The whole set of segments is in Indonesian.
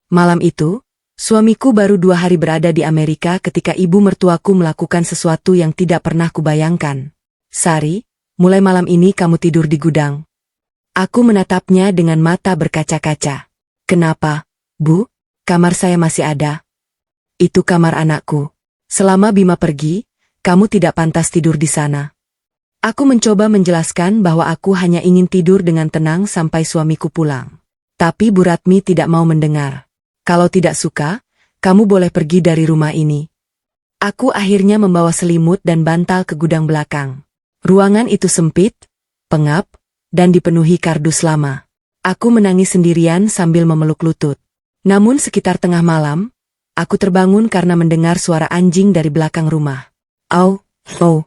Malam itu, suamiku baru 2 hari berada di Amerika ketika ibu mertuaku melakukan sesuatu yang tidak pernah kubayangkan. Sari, mulai malam ini kamu tidur di gudang. Aku menatapnya dengan mata berkaca-kaca. Kenapa, Bu? Kamar saya masih ada. Itu kamar anakku. Selama Bima pergi, kamu tidak pantas tidur di sana. Aku mencoba menjelaskan bahwa aku hanya ingin tidur dengan tenang sampai suamiku pulang. Tapi Bu Ratmi tidak mau mendengar. Kalau tidak suka, kamu boleh pergi dari rumah ini. Aku akhirnya membawa selimut dan bantal ke gudang belakang. Ruangan itu sempit, pengap, dan dipenuhi kardus lama. Aku menangis sendirian sambil memeluk lutut. Namun sekitar tengah malam, aku terbangun karena mendengar suara anjing dari belakang rumah. Au, au.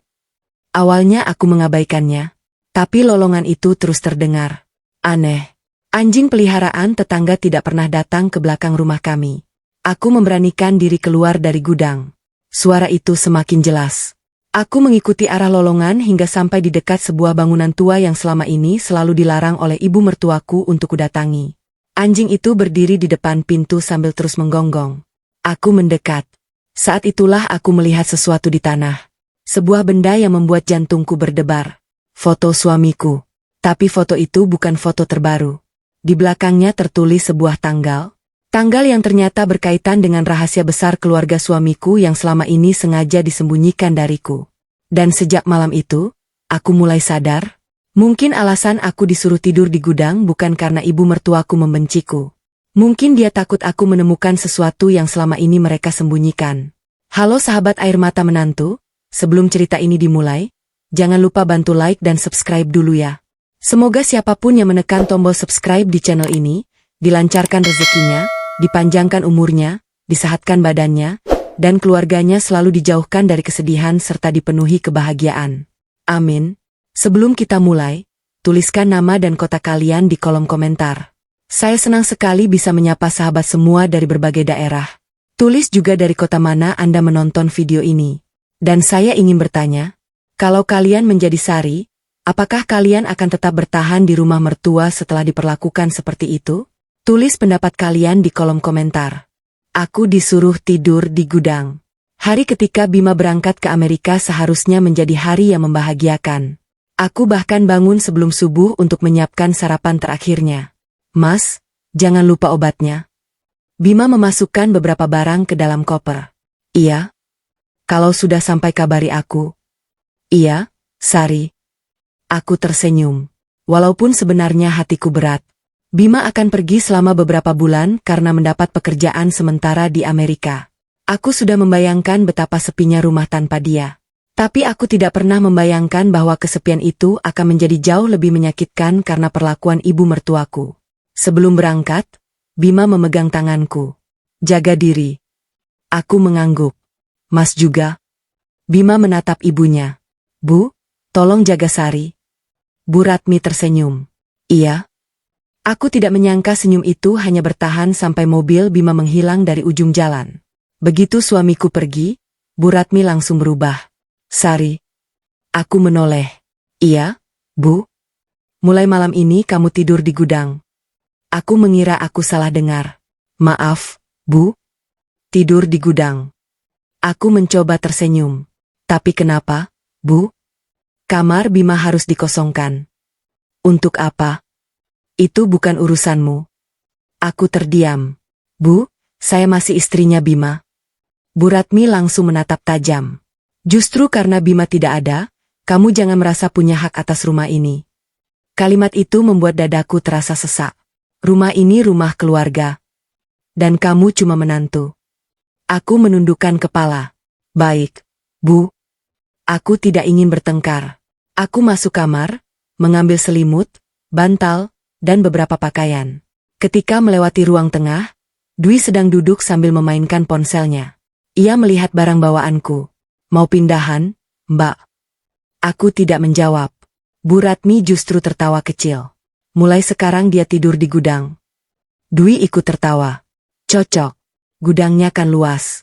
Awalnya aku mengabaikannya, tapi lolongan itu terus terdengar. Aneh. Anjing peliharaan tetangga tidak pernah datang ke belakang rumah kami. Aku memberanikan diri keluar dari gudang. Suara itu semakin jelas. Aku mengikuti arah lolongan hingga sampai di dekat sebuah bangunan tua yang selama ini selalu dilarang oleh ibu mertuaku untuk kudatangi. Anjing itu berdiri di depan pintu sambil terus menggonggong. Aku mendekat. Saat itulah aku melihat sesuatu di tanah. Sebuah benda yang membuat jantungku berdebar. Foto suamiku. Tapi foto itu bukan foto terbaru. Di belakangnya tertulis sebuah tanggal. Tanggal yang ternyata berkaitan dengan rahasia besar keluarga suamiku yang selama ini sengaja disembunyikan dariku. Dan sejak malam itu, aku mulai sadar. Mungkin alasan aku disuruh tidur di gudang bukan karena ibu mertuaku membenciku. Mungkin dia takut aku menemukan sesuatu yang selama ini mereka sembunyikan. Halo sahabat air mata menantu, sebelum cerita ini dimulai, jangan lupa bantu like dan subscribe dulu ya. Semoga siapapun yang menekan tombol subscribe di channel ini, dilancarkan rezekinya, dipanjangkan umurnya, disehatkan badannya, dan keluarganya selalu dijauhkan dari kesedihan serta dipenuhi kebahagiaan. Amin. Sebelum kita mulai, tuliskan nama dan kota kalian di kolom komentar. Saya senang sekali bisa menyapa sahabat semua dari berbagai daerah. Tulis juga dari kota mana Anda menonton video ini. Dan saya ingin bertanya, kalau kalian menjadi Sari, apakah kalian akan tetap bertahan di rumah mertua setelah diperlakukan seperti itu? Tulis pendapat kalian di kolom komentar. Aku disuruh tidur di gudang. Hari ketika Bima berangkat ke Amerika seharusnya menjadi hari yang membahagiakan. Aku bahkan bangun sebelum subuh untuk menyiapkan sarapan terakhirnya. Mas, jangan lupa obatnya. Bima memasukkan beberapa barang ke dalam koper. Iya. Kalau sudah sampai kabari aku. Iya, Sari. Aku tersenyum. Walaupun sebenarnya hatiku berat. Bima akan pergi selama beberapa bulan karena mendapat pekerjaan sementara di Amerika. Aku sudah membayangkan betapa sepinya rumah tanpa dia. Tapi aku tidak pernah membayangkan bahwa kesepian itu akan menjadi jauh lebih menyakitkan karena perlakuan ibu mertuaku. Sebelum berangkat, Bima memegang tanganku. Jaga diri. Aku mengangguk. Mas juga. Bima menatap ibunya. Bu, tolong jaga Sari. Bu Ratmi tersenyum. Iya. Aku tidak menyangka senyum itu hanya bertahan sampai mobil Bima menghilang dari ujung jalan. Begitu suamiku pergi, Bu Ratmi langsung berubah. Sari. Aku menoleh. Iya, Bu. Mulai malam ini kamu tidur di gudang. Aku mengira aku salah dengar. Maaf, Bu. Tidur di gudang. Aku mencoba tersenyum. Tapi kenapa, Bu? Kamar Bima harus dikosongkan. Untuk apa? Itu bukan urusanmu. Aku terdiam. Bu, saya masih istrinya Bima. Bu Ratmi langsung menatap tajam. Justru karena Bima tidak ada, kamu jangan merasa punya hak atas rumah ini. Kalimat itu membuat dadaku terasa sesak. Rumah ini rumah keluarga. Dan kamu cuma menantu. Aku menundukkan kepala. Baik, Bu. Aku tidak ingin bertengkar. Aku masuk kamar, mengambil selimut, bantal, dan beberapa pakaian. Ketika melewati ruang tengah, Dwi sedang duduk sambil memainkan ponselnya. Ia melihat barang bawaanku. Mau pindahan, Mbak? Aku tidak menjawab. Bu Ratmi justru tertawa kecil. Mulai sekarang dia tidur di gudang. Dwi ikut tertawa. Cocok. Gudangnya kan luas.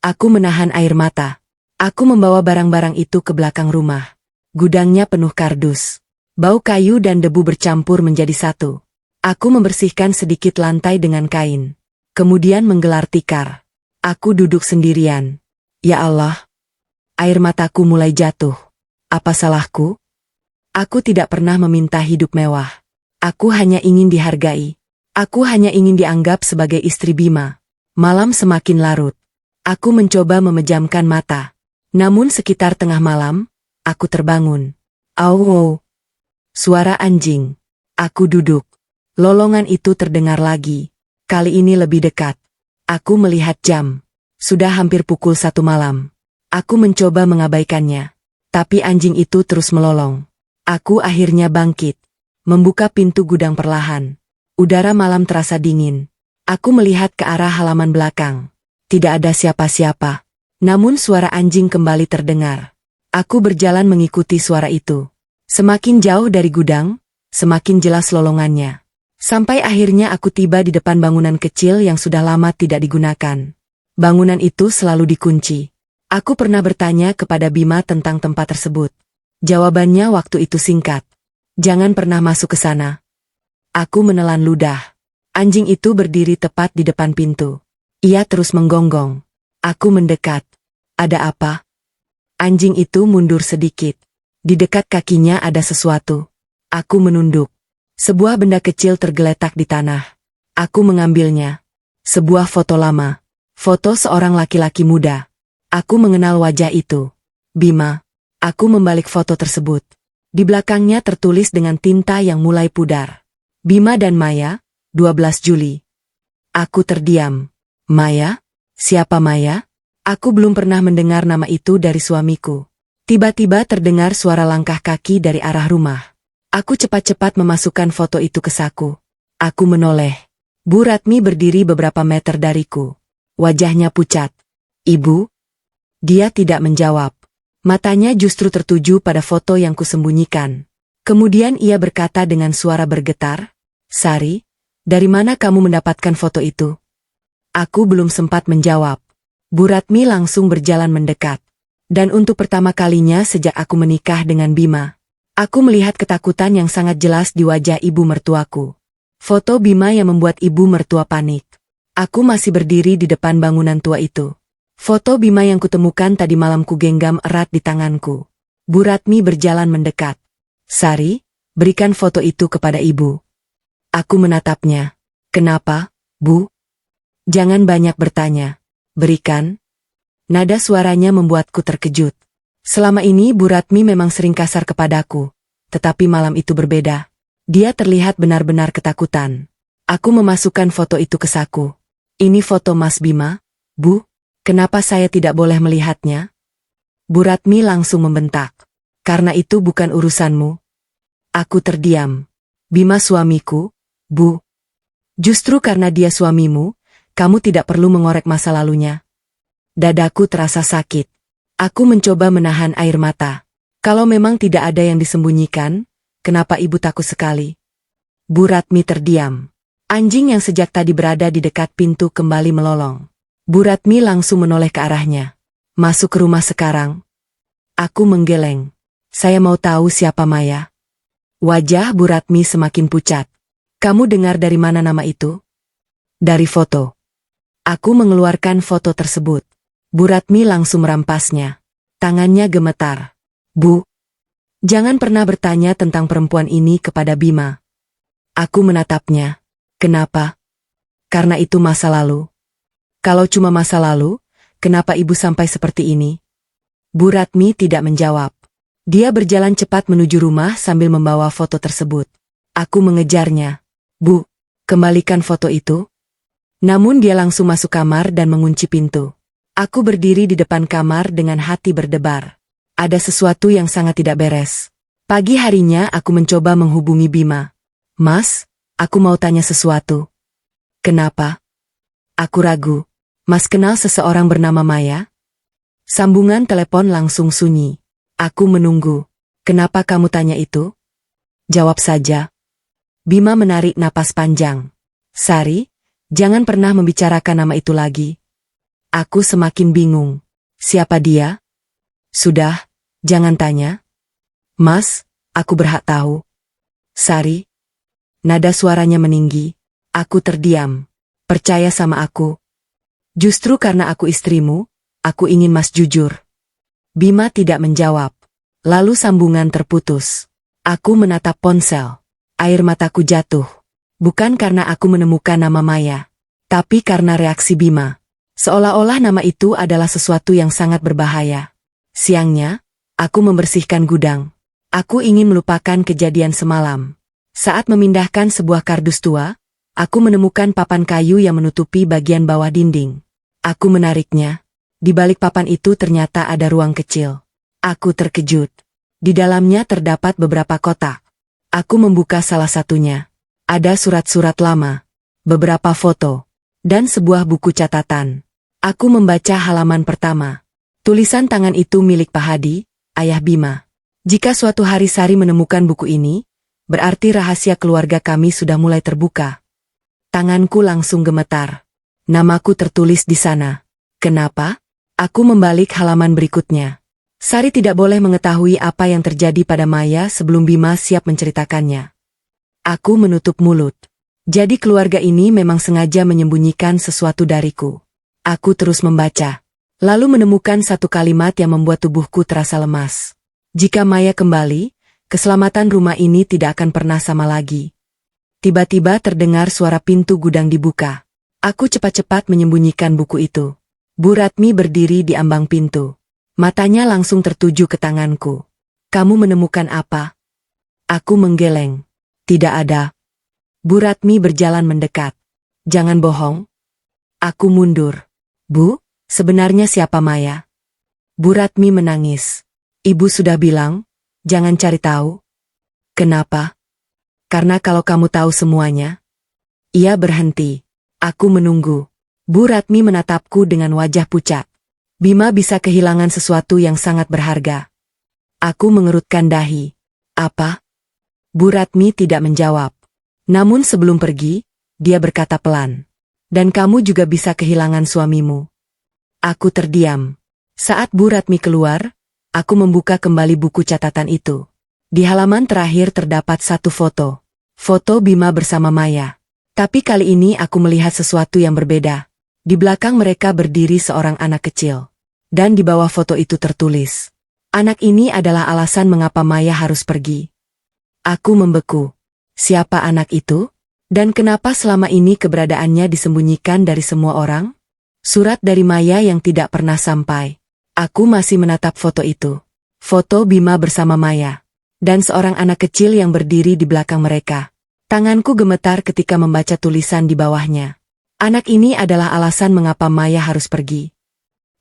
Aku menahan air mata. Aku membawa barang-barang itu ke belakang rumah. Gudangnya penuh kardus. Bau kayu dan debu bercampur menjadi satu. Aku membersihkan sedikit lantai dengan kain. kemudian menggelar tikar. Aku duduk sendirian. Ya Allah. Air mataku mulai jatuh. Apa salahku? Aku tidak pernah meminta hidup mewah. Aku hanya ingin dihargai. Aku hanya ingin dianggap sebagai istri Bima. Malam semakin larut. Aku mencoba memejamkan mata. Namun sekitar tengah malam, aku terbangun. Au. Suara anjing. Aku duduk. Lolongan itu terdengar lagi. Kali ini lebih dekat. Aku melihat jam. Sudah hampir pukul 1 malam. Aku mencoba mengabaikannya. Tapi anjing itu terus melolong. Aku akhirnya bangkit. Membuka pintu gudang perlahan. Udara malam terasa dingin. Aku melihat ke arah halaman belakang. Tidak ada siapa-siapa. Namun suara anjing kembali terdengar. Aku berjalan mengikuti suara itu. Semakin jauh dari gudang, semakin jelas lolongannya. Sampai akhirnya aku tiba di depan bangunan kecil yang sudah lama tidak digunakan. Bangunan itu selalu dikunci. Aku pernah bertanya kepada Bima tentang tempat tersebut. Jawabannya waktu itu singkat. Jangan pernah masuk ke sana. Aku menelan ludah. Anjing itu berdiri tepat di depan pintu. Ia terus menggonggong. Aku mendekat. Ada apa? Anjing itu mundur sedikit. Di dekat kakinya ada sesuatu. Aku menunduk. Sebuah benda kecil tergeletak di tanah. Aku mengambilnya. Sebuah foto lama. Foto seorang laki-laki muda. Aku mengenal wajah itu. Bima. Aku membalik foto tersebut. Di belakangnya tertulis dengan tinta yang mulai pudar. Bima dan Maya, 12 Juli. Aku terdiam. Maya? Siapa Maya? Aku belum pernah mendengar nama itu dari suamiku. Tiba-tiba terdengar suara langkah kaki dari arah rumah. Aku cepat-cepat memasukkan foto itu ke saku. Aku menoleh. Bu Ratmi berdiri beberapa meter dariku. Wajahnya pucat. Ibu? Dia tidak menjawab. Matanya justru tertuju pada foto yang kusembunyikan. Kemudian ia berkata dengan suara bergetar, Sari, dari mana kamu mendapatkan foto itu? Aku belum sempat menjawab. Bu Ratmi langsung berjalan mendekat. Dan untuk pertama kalinya sejak aku menikah dengan Bima, aku melihat ketakutan yang sangat jelas di wajah ibu mertuaku. Foto Bima yang membuat ibu mertua panik. Aku masih berdiri di depan bangunan tua itu. Foto Bima yang kutemukan tadi malam kugenggam erat di tanganku. Bu Ratmi berjalan mendekat. Sari, berikan foto itu kepada ibu. Aku menatapnya. Kenapa, Bu? Jangan banyak bertanya. Berikan. Nada suaranya membuatku terkejut. Selama ini Bu Ratmi memang sering kasar kepadaku. Tetapi malam itu berbeda. Dia terlihat benar-benar ketakutan. Aku memasukkan foto itu ke saku. Ini foto Mas Bima, Bu. Kenapa saya tidak boleh melihatnya? Bu Ratmi langsung membentak. Karena itu bukan urusanmu. Aku terdiam. Bima suamiku, Bu. Justru karena dia suamimu, kamu tidak perlu mengorek masa lalunya. Dadaku terasa sakit. Aku mencoba menahan air mata. Kalau memang tidak ada yang disembunyikan, kenapa ibu takut sekali? Bu Ratmi terdiam. Anjing yang sejak tadi berada di dekat pintu kembali melolong. Bu Ratmi langsung menoleh ke arahnya. Masuk ke rumah sekarang. Aku menggeleng. Saya mau tahu siapa Maya. Wajah Bu Ratmi semakin pucat. Kamu dengar dari mana nama itu? Dari foto. Aku mengeluarkan foto tersebut. Bu Ratmi langsung merampasnya. Tangannya gemetar. Bu, jangan pernah bertanya tentang perempuan ini kepada Bima. Aku menatapnya. Kenapa? Karena itu masa lalu. Kalau cuma masa lalu, kenapa ibu sampai seperti ini? Bu Ratmi tidak menjawab. Dia berjalan cepat menuju rumah sambil membawa foto tersebut. Aku mengejarnya. Bu, kembalikan foto itu. Namun dia langsung masuk kamar dan mengunci pintu. Aku berdiri di depan kamar dengan hati berdebar. Ada sesuatu yang sangat tidak beres. Pagi harinya aku mencoba menghubungi Bima. Mas, aku mau tanya sesuatu. Kenapa? Aku ragu. Mas kenal seseorang bernama Maya? Sambungan telepon langsung sunyi. Aku menunggu. Kenapa kamu tanya itu? Jawab saja. Bima menarik napas panjang. Sari, jangan pernah membicarakan nama itu lagi. Aku semakin bingung. Siapa dia? Sudah, jangan tanya. Mas, aku berhak tahu. Sari. Nada suaranya meninggi. Aku terdiam. Percaya sama aku. Justru karena aku istrimu, aku ingin Mas jujur. Bima tidak menjawab. Lalu sambungan terputus. Aku menatap ponsel. Air mataku jatuh. Bukan karena aku menemukan nama Maya, tapi karena reaksi Bima. Seolah-olah nama itu adalah sesuatu yang sangat berbahaya. Siangnya, aku membersihkan gudang. Aku ingin melupakan kejadian semalam. Saat memindahkan sebuah kardus tua, aku menemukan papan kayu yang menutupi bagian bawah dinding. Aku menariknya. Di balik papan itu ternyata ada ruang kecil. Aku terkejut. Di dalamnya terdapat beberapa kotak. Aku membuka salah satunya. Ada surat-surat lama, beberapa foto, dan sebuah buku catatan. Aku membaca halaman pertama. Tulisan tangan itu milik Pak Hadi, ayah Bima. Jika suatu hari Sari menemukan buku ini, berarti rahasia keluarga kami sudah mulai terbuka. Tanganku langsung gemetar. Namaku tertulis di sana. Kenapa? Aku membalik halaman berikutnya. Sari tidak boleh mengetahui apa yang terjadi pada Maya sebelum Bima siap menceritakannya. Aku menutup mulut. Jadi keluarga ini memang sengaja menyembunyikan sesuatu dariku. Aku terus membaca. Lalu menemukan satu kalimat yang membuat tubuhku terasa lemas. Jika Maya kembali, keselamatan rumah ini tidak akan pernah sama lagi. Tiba-tiba terdengar suara pintu gudang dibuka. Aku cepat-cepat menyembunyikan buku itu. Bu Ratmi berdiri di ambang pintu. Matanya langsung tertuju ke tanganku. Kamu menemukan apa? Aku menggeleng. Tidak ada. Bu Ratmi berjalan mendekat. Jangan bohong. Aku mundur. Bu, sebenarnya siapa Maya? Bu Ratmi menangis. Ibu sudah bilang, jangan cari tahu. Kenapa? Karena kalau kamu tahu semuanya. Ia berhenti. Aku menunggu. Bu Ratmi menatapku dengan wajah pucat. Bima bisa kehilangan sesuatu yang sangat berharga. Aku mengerutkan dahi. Apa? Bu Ratmi tidak menjawab. Namun sebelum pergi, dia berkata pelan. Dan kamu juga bisa kehilangan suamimu. Aku terdiam. Saat Bu Ratmi keluar, aku membuka kembali buku catatan itu. Di halaman terakhir terdapat satu foto. Foto Bima bersama Maya. Tapi kali ini aku melihat sesuatu yang berbeda. Di belakang mereka berdiri seorang anak kecil. Dan di bawah foto itu tertulis. Anak ini adalah alasan mengapa Maya harus pergi. Aku membeku. Siapa anak itu? Dan kenapa selama ini keberadaannya disembunyikan dari semua orang? Surat dari Maya yang tidak pernah sampai. Aku masih menatap foto itu. Foto Bima bersama Maya. Dan seorang anak kecil yang berdiri di belakang mereka. Tanganku gemetar ketika membaca tulisan di bawahnya. Anak ini adalah alasan mengapa Maya harus pergi.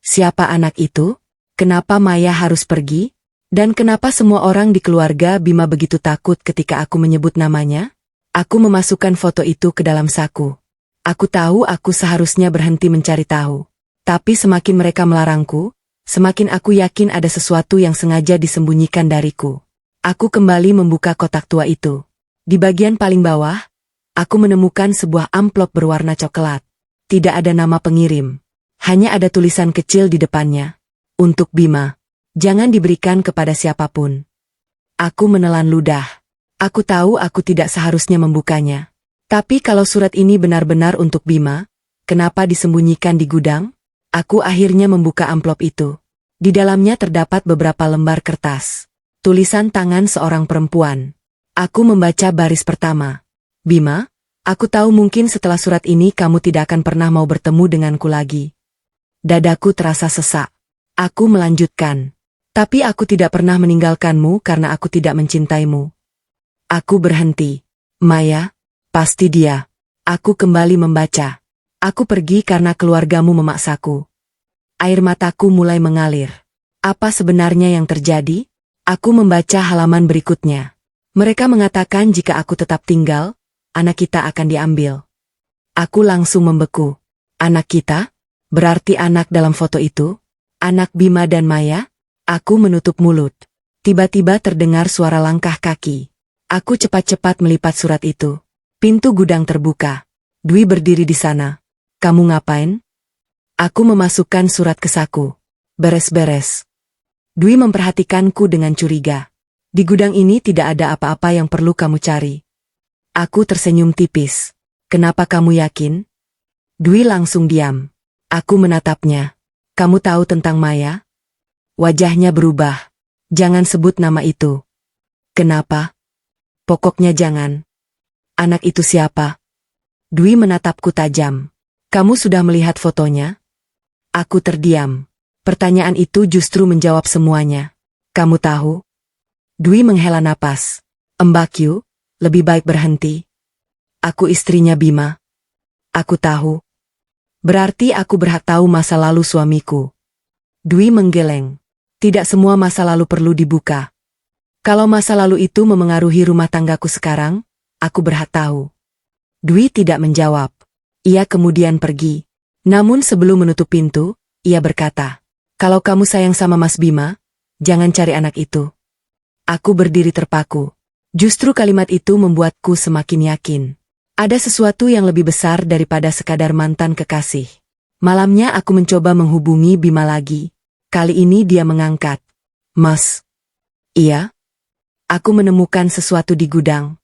Siapa anak itu? Kenapa Maya harus pergi? Dan kenapa semua orang di keluarga Bima begitu takut ketika aku menyebut namanya? Aku memasukkan foto itu ke dalam saku. Aku tahu aku seharusnya berhenti mencari tahu. Tapi semakin mereka melarangku, semakin aku yakin ada sesuatu yang sengaja disembunyikan dariku. Aku kembali membuka kotak tua itu. Di bagian paling bawah, aku menemukan sebuah amplop berwarna coklat. Tidak ada nama pengirim. Hanya ada tulisan kecil di depannya. Untuk Bima. Jangan diberikan kepada siapapun. Aku menelan ludah. Aku tahu aku tidak seharusnya membukanya. Tapi kalau surat ini benar-benar untuk Bima, kenapa disembunyikan di gudang? Aku akhirnya membuka amplop itu. Di dalamnya terdapat beberapa lembar kertas. Tulisan tangan seorang perempuan. Aku membaca baris pertama. Bima, aku tahu mungkin setelah surat ini kamu tidak akan pernah mau bertemu denganku lagi. Dadaku terasa sesak. Aku melanjutkan. Tapi aku tidak pernah meninggalkanmu karena aku tidak mencintaimu. Aku berhenti. Maya, pasti dia. Aku kembali membaca. Aku pergi karena keluargamu memaksaku. Air mataku mulai mengalir. Apa sebenarnya yang terjadi? Aku membaca halaman berikutnya. Mereka mengatakan jika aku tetap tinggal, anak kita akan diambil. Aku langsung membeku. Anak kita? Berarti anak dalam foto itu? Anak Bima dan Maya? Aku menutup mulut. Tiba-tiba terdengar suara langkah kaki. Aku cepat-cepat melipat surat itu. Pintu gudang terbuka. Dwi berdiri di sana. Kamu ngapain? Aku memasukkan surat ke saku. Beres-beres. Dwi memperhatikanku dengan curiga. Di gudang ini tidak ada apa-apa yang perlu kamu cari. Aku tersenyum tipis. Kenapa kamu yakin? Dwi langsung diam. Aku menatapnya. Kamu tahu tentang Maya? Wajahnya berubah. Jangan sebut nama itu. Kenapa? Pokoknya jangan. Anak itu siapa? Dwi menatapku tajam. Kamu sudah melihat fotonya? Aku terdiam. Pertanyaan itu justru menjawab semuanya. Kamu tahu? Dwi menghela napas. Mbak Yu, lebih baik berhenti. Aku istrinya Bima. Aku tahu. Berarti aku berhak tahu masa lalu suamiku. Dwi menggeleng. Tidak semua masa lalu perlu dibuka. Kalau masa lalu itu memengaruhi rumah tanggaku sekarang, aku berhak tahu. Dwi tidak menjawab. Ia kemudian pergi. Namun sebelum menutup pintu, ia berkata, kalau kamu sayang sama Mas Bima, jangan cari anak itu. Aku berdiri terpaku. Justru kalimat itu membuatku semakin yakin. Ada sesuatu yang lebih besar daripada sekadar mantan kekasih. Malamnya aku mencoba menghubungi Bima lagi. Kali ini dia mengangkat. Mas. Iya? Aku menemukan sesuatu di gudang.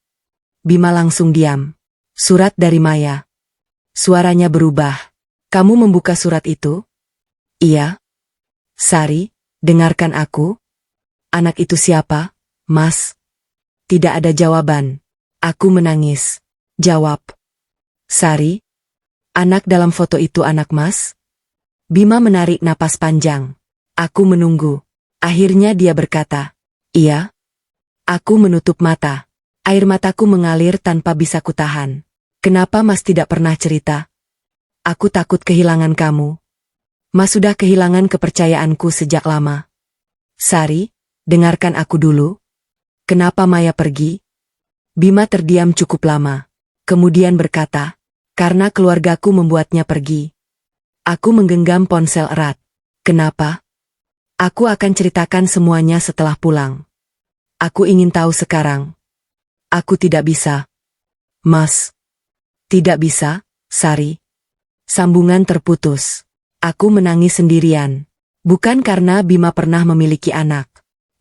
Bima langsung diam. Surat dari Maya. Suaranya berubah. Kamu membuka surat itu? Iya. Sari, dengarkan aku. Anak itu siapa, Mas? Tidak ada jawaban. Aku menangis. Jawab. Sari, anak dalam foto itu anak Mas? Bima menarik napas panjang. Aku menunggu. Akhirnya dia berkata, iya. Aku menutup mata. Air mataku mengalir tanpa bisa kutahan. Kenapa Mas tidak pernah cerita? Aku takut kehilangan kamu. Mas sudah kehilangan kepercayaanku sejak lama. Sari, dengarkan aku dulu. Kenapa Maya pergi? Bima terdiam cukup lama. Kemudian berkata, karena keluargaku membuatnya pergi. Aku menggenggam ponsel erat. Kenapa? Aku akan ceritakan semuanya setelah pulang. Aku ingin tahu sekarang. Aku tidak bisa. Mas. Tidak bisa, Sari. Sambungan terputus. Aku menangis sendirian. Bukan karena Bima pernah memiliki anak.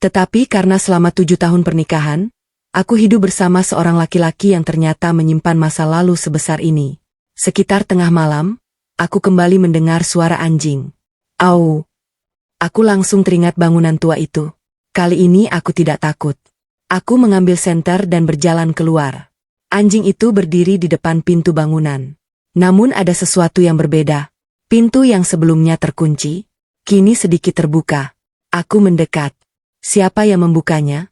Tetapi karena selama 7 tahun pernikahan, aku hidup bersama seorang laki-laki yang ternyata menyimpan masa lalu sebesar ini. Sekitar tengah malam, aku kembali mendengar suara anjing. Au! Aku langsung teringat bangunan tua itu. Kali ini aku tidak takut. Aku mengambil senter dan berjalan keluar. Anjing itu berdiri di depan pintu bangunan. Namun ada sesuatu yang berbeda. Pintu yang sebelumnya terkunci, kini sedikit terbuka. Aku mendekat. Siapa yang membukanya?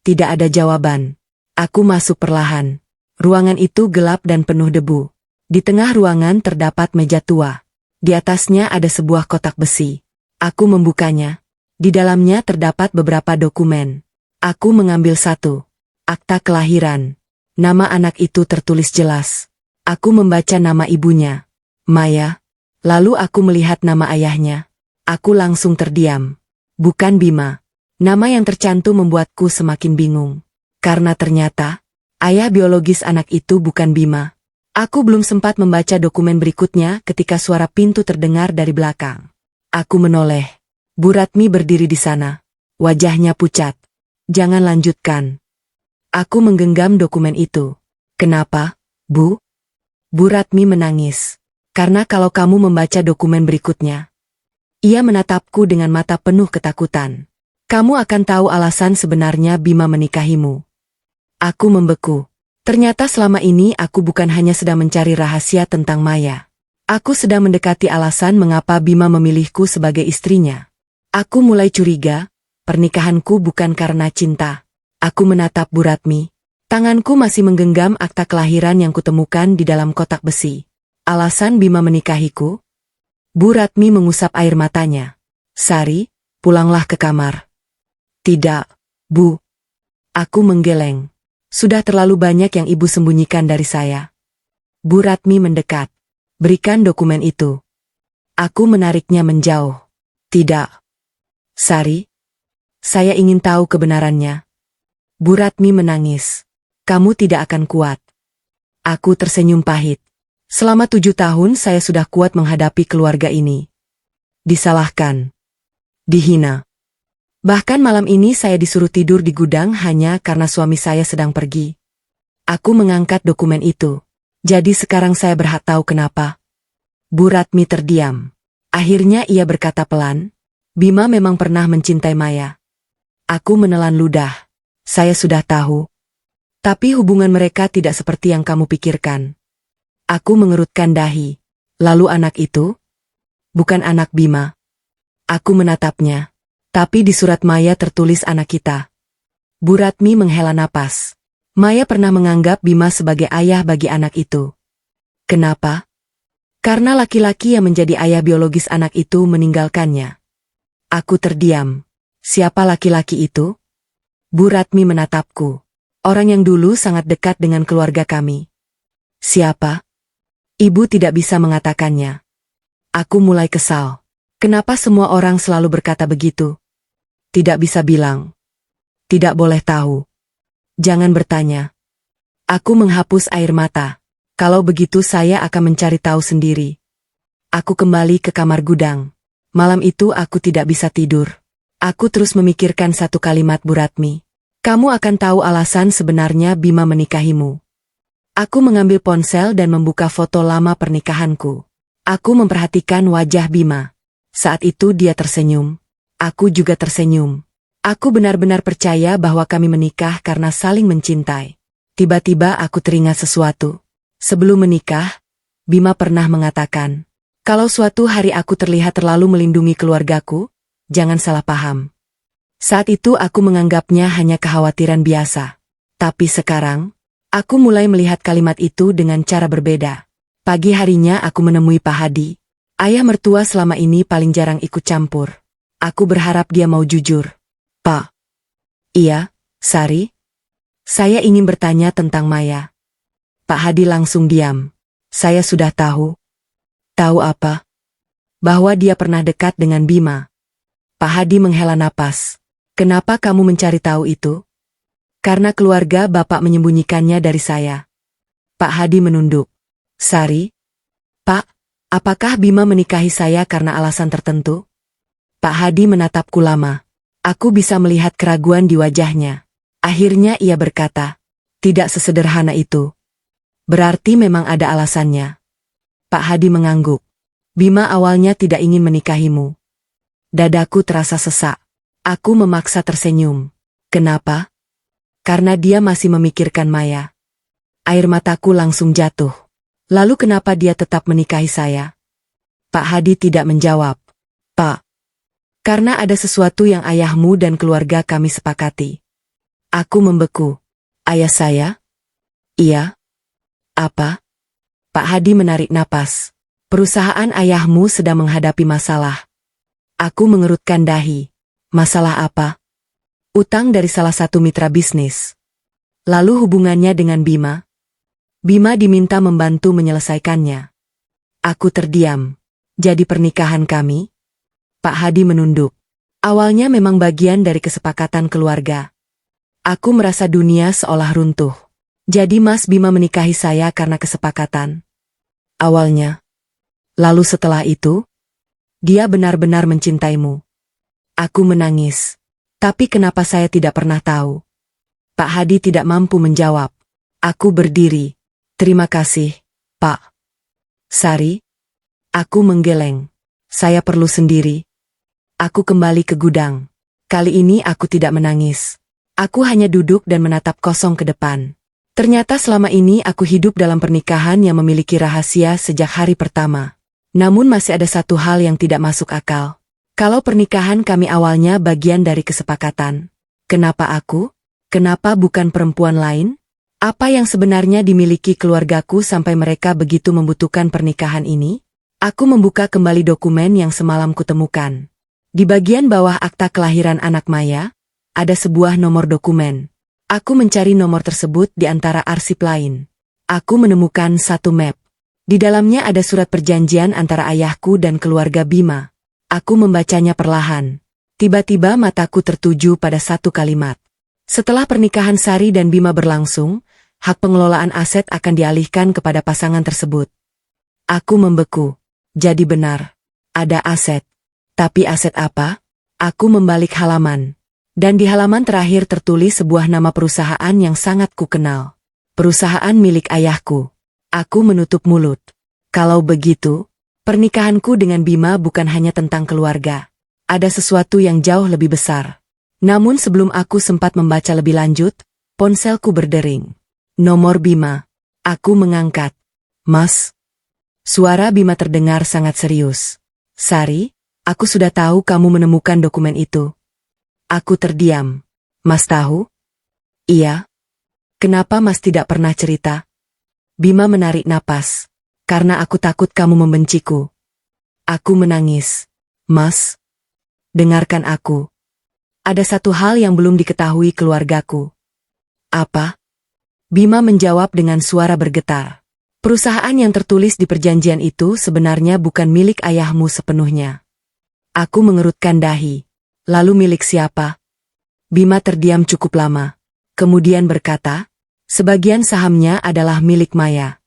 Tidak ada jawaban. Aku masuk perlahan. Ruangan itu gelap dan penuh debu. Di tengah ruangan terdapat meja tua. Di atasnya ada sebuah kotak besi. Aku membukanya. Di dalamnya terdapat beberapa dokumen. Aku mengambil satu. Akta kelahiran. Nama anak itu tertulis jelas. Aku membaca nama ibunya. Maya. Lalu aku melihat nama ayahnya. Aku langsung terdiam. Bukan Bima. Nama yang tercantum membuatku semakin bingung. Karena ternyata, ayah biologis anak itu bukan Bima. Aku belum sempat membaca dokumen berikutnya ketika suara pintu terdengar dari belakang. Aku menoleh. Bu Ratmi berdiri di sana. Wajahnya pucat. Jangan lanjutkan. Aku menggenggam dokumen itu. Kenapa, Bu? Bu Ratmi menangis. Karena kalau kamu membaca dokumen berikutnya. Ia menatapku dengan mata penuh ketakutan. Kamu akan tahu alasan sebenarnya Bima menikahimu. Aku membeku. Ternyata selama ini aku bukan hanya sedang mencari rahasia tentang Maya. Aku sedang mendekati alasan mengapa Bima memilihku sebagai istrinya. Aku mulai curiga, pernikahanku bukan karena cinta. Aku menatap Bu Ratmi. Tanganku masih menggenggam akta kelahiran yang kutemukan di dalam kotak besi. Alasan Bima menikahiku? Bu Ratmi mengusap air matanya. Sari, pulanglah ke kamar. Tidak, Bu. Aku menggeleng. Sudah terlalu banyak yang Ibu sembunyikan dari saya. Bu Ratmi mendekat. Berikan dokumen itu. Aku menariknya menjauh. Tidak. Sari. Saya ingin tahu kebenarannya. Bu Ratmi menangis. Kamu tidak akan kuat. Aku tersenyum pahit. Selama 7 tahun saya sudah kuat menghadapi keluarga ini. Disalahkan. Dihina. Bahkan malam ini saya disuruh tidur di gudang hanya karena suami saya sedang pergi. Aku mengangkat dokumen itu. Jadi sekarang saya berhak tahu kenapa. Bu Ratmi terdiam. Akhirnya ia berkata pelan, Bima memang pernah mencintai Maya. Aku menelan ludah. Saya sudah tahu. Tapi hubungan mereka tidak seperti yang kamu pikirkan. Aku mengerutkan dahi. Lalu anak itu? Bukan anak Bima. Aku menatapnya. Tapi di surat Maya tertulis anak kita. Bu Ratmi menghela napas. Maya pernah menganggap Bima sebagai ayah bagi anak itu. Kenapa? Karena laki-laki yang menjadi ayah biologis anak itu meninggalkannya. Aku terdiam. Siapa laki-laki itu? Bu Ratmi menatapku. Orang yang dulu sangat dekat dengan keluarga kami. Siapa? Ibu tidak bisa mengatakannya. Aku mulai kesal. Kenapa semua orang selalu berkata begitu? Tidak bisa bilang. Tidak boleh tahu. Jangan bertanya. Aku menghapus air mata. Kalau begitu saya akan mencari tahu sendiri. Aku kembali ke kamar gudang. Malam itu aku tidak bisa tidur. Aku terus memikirkan satu kalimat Bu Ratmi. Kamu akan tahu alasan sebenarnya Bima menikahimu. Aku mengambil ponsel dan membuka foto lama pernikahanku. Aku memperhatikan wajah Bima. Saat itu dia tersenyum. Aku juga tersenyum. Aku benar-benar percaya bahwa kami menikah karena saling mencintai. Tiba-tiba aku teringat sesuatu. Sebelum menikah, Bima pernah mengatakan, kalau suatu hari aku terlihat terlalu melindungi keluargaku, jangan salah paham. Saat itu aku menganggapnya hanya kekhawatiran biasa. Tapi sekarang, aku mulai melihat kalimat itu dengan cara berbeda. Pagi harinya aku menemui Pak Hadi. Ayah mertua selama ini paling jarang ikut campur. Aku berharap dia mau jujur. Pak. Iya, Sari. Saya ingin bertanya tentang Maya. Pak Hadi langsung diam. Saya sudah tahu. Tahu apa? Bahwa dia pernah dekat dengan Bima. Pak Hadi menghela napas. Kenapa kamu mencari tahu itu? Karena keluarga Bapak menyembunyikannya dari saya. Pak Hadi menunduk. Sari? Pak, apakah Bima menikahi saya karena alasan tertentu? Pak Hadi menatapku lama. Aku bisa melihat keraguan di wajahnya. Akhirnya ia berkata, tidak sesederhana itu. Berarti memang ada alasannya. Pak Hadi mengangguk. Bima awalnya tidak ingin menikahimu. Dadaku terasa sesak. Aku memaksa tersenyum. Kenapa? Karena dia masih memikirkan Maya. Air mataku langsung jatuh. Lalu kenapa dia tetap menikahi saya? Pak Hadi tidak menjawab. Pak. Karena ada sesuatu yang ayahmu dan keluarga kami sepakati. Aku membeku. Ayah saya? Iya. Apa? Pak Hadi menarik napas. Perusahaan ayahmu sedang menghadapi masalah. Aku mengerutkan dahi. Masalah apa? Utang dari salah satu mitra bisnis. Lalu hubungannya dengan Bima? Bima diminta membantu menyelesaikannya. Aku terdiam. Jadi pernikahan kami? Pak Hadi menunduk. Awalnya memang bagian dari kesepakatan keluarga. Aku merasa dunia seolah runtuh. Jadi Mas Bima menikahi saya karena kesepakatan. Awalnya. Lalu setelah itu? Dia benar-benar mencintaimu. Aku menangis. Tapi kenapa saya tidak pernah tahu? Pak Hadi tidak mampu menjawab. Aku berdiri. Terima kasih, Pak. Sari? Aku menggeleng. Saya perlu sendiri. Aku kembali ke gudang. Kali ini aku tidak menangis. Aku hanya duduk dan menatap kosong ke depan. Ternyata selama ini aku hidup dalam pernikahan yang memiliki rahasia sejak hari pertama. Namun masih ada satu hal yang tidak masuk akal. Kalau pernikahan kami awalnya bagian dari kesepakatan, kenapa aku? Kenapa bukan perempuan lain? Apa yang sebenarnya dimiliki keluargaku sampai mereka begitu membutuhkan pernikahan ini? Aku membuka kembali dokumen yang semalam kutemukan. Di bagian bawah akta kelahiran anak Maya, ada sebuah nomor dokumen. Aku mencari nomor tersebut di antara arsip lain. Aku menemukan satu map. Di dalamnya ada surat perjanjian antara ayahku dan keluarga Bima. Aku membacanya perlahan. Tiba-tiba mataku tertuju pada satu kalimat. Setelah pernikahan Sari dan Bima berlangsung, hak pengelolaan aset akan dialihkan kepada pasangan tersebut. Aku membeku. Jadi benar. Ada aset. Tapi aset apa? Aku membalik halaman. Dan di halaman terakhir tertulis sebuah nama perusahaan yang sangat kukenal. Perusahaan milik ayahku. Aku menutup mulut. Kalau begitu, Pernikahanku dengan Bima bukan hanya tentang keluarga. Ada sesuatu yang jauh lebih besar. Namun sebelum aku sempat membaca lebih lanjut, ponselku berdering. Nomor Bima. Aku mengangkat. Mas. Suara Bima terdengar sangat serius. Sari, aku sudah tahu kamu menemukan dokumen itu. Aku terdiam. Mas tahu? Iya. Kenapa Mas tidak pernah cerita? Bima menarik napas. Karena aku takut kamu membenciku. Aku menangis. Mas, dengarkan aku. Ada satu hal yang belum diketahui keluargaku. Apa? Bima menjawab dengan suara bergetar. Perusahaan yang tertulis di perjanjian itu sebenarnya bukan milik ayahmu sepenuhnya. Aku mengerutkan dahi. Lalu milik siapa? Bima terdiam cukup lama. Kemudian berkata, sebagian sahamnya adalah milik Maya.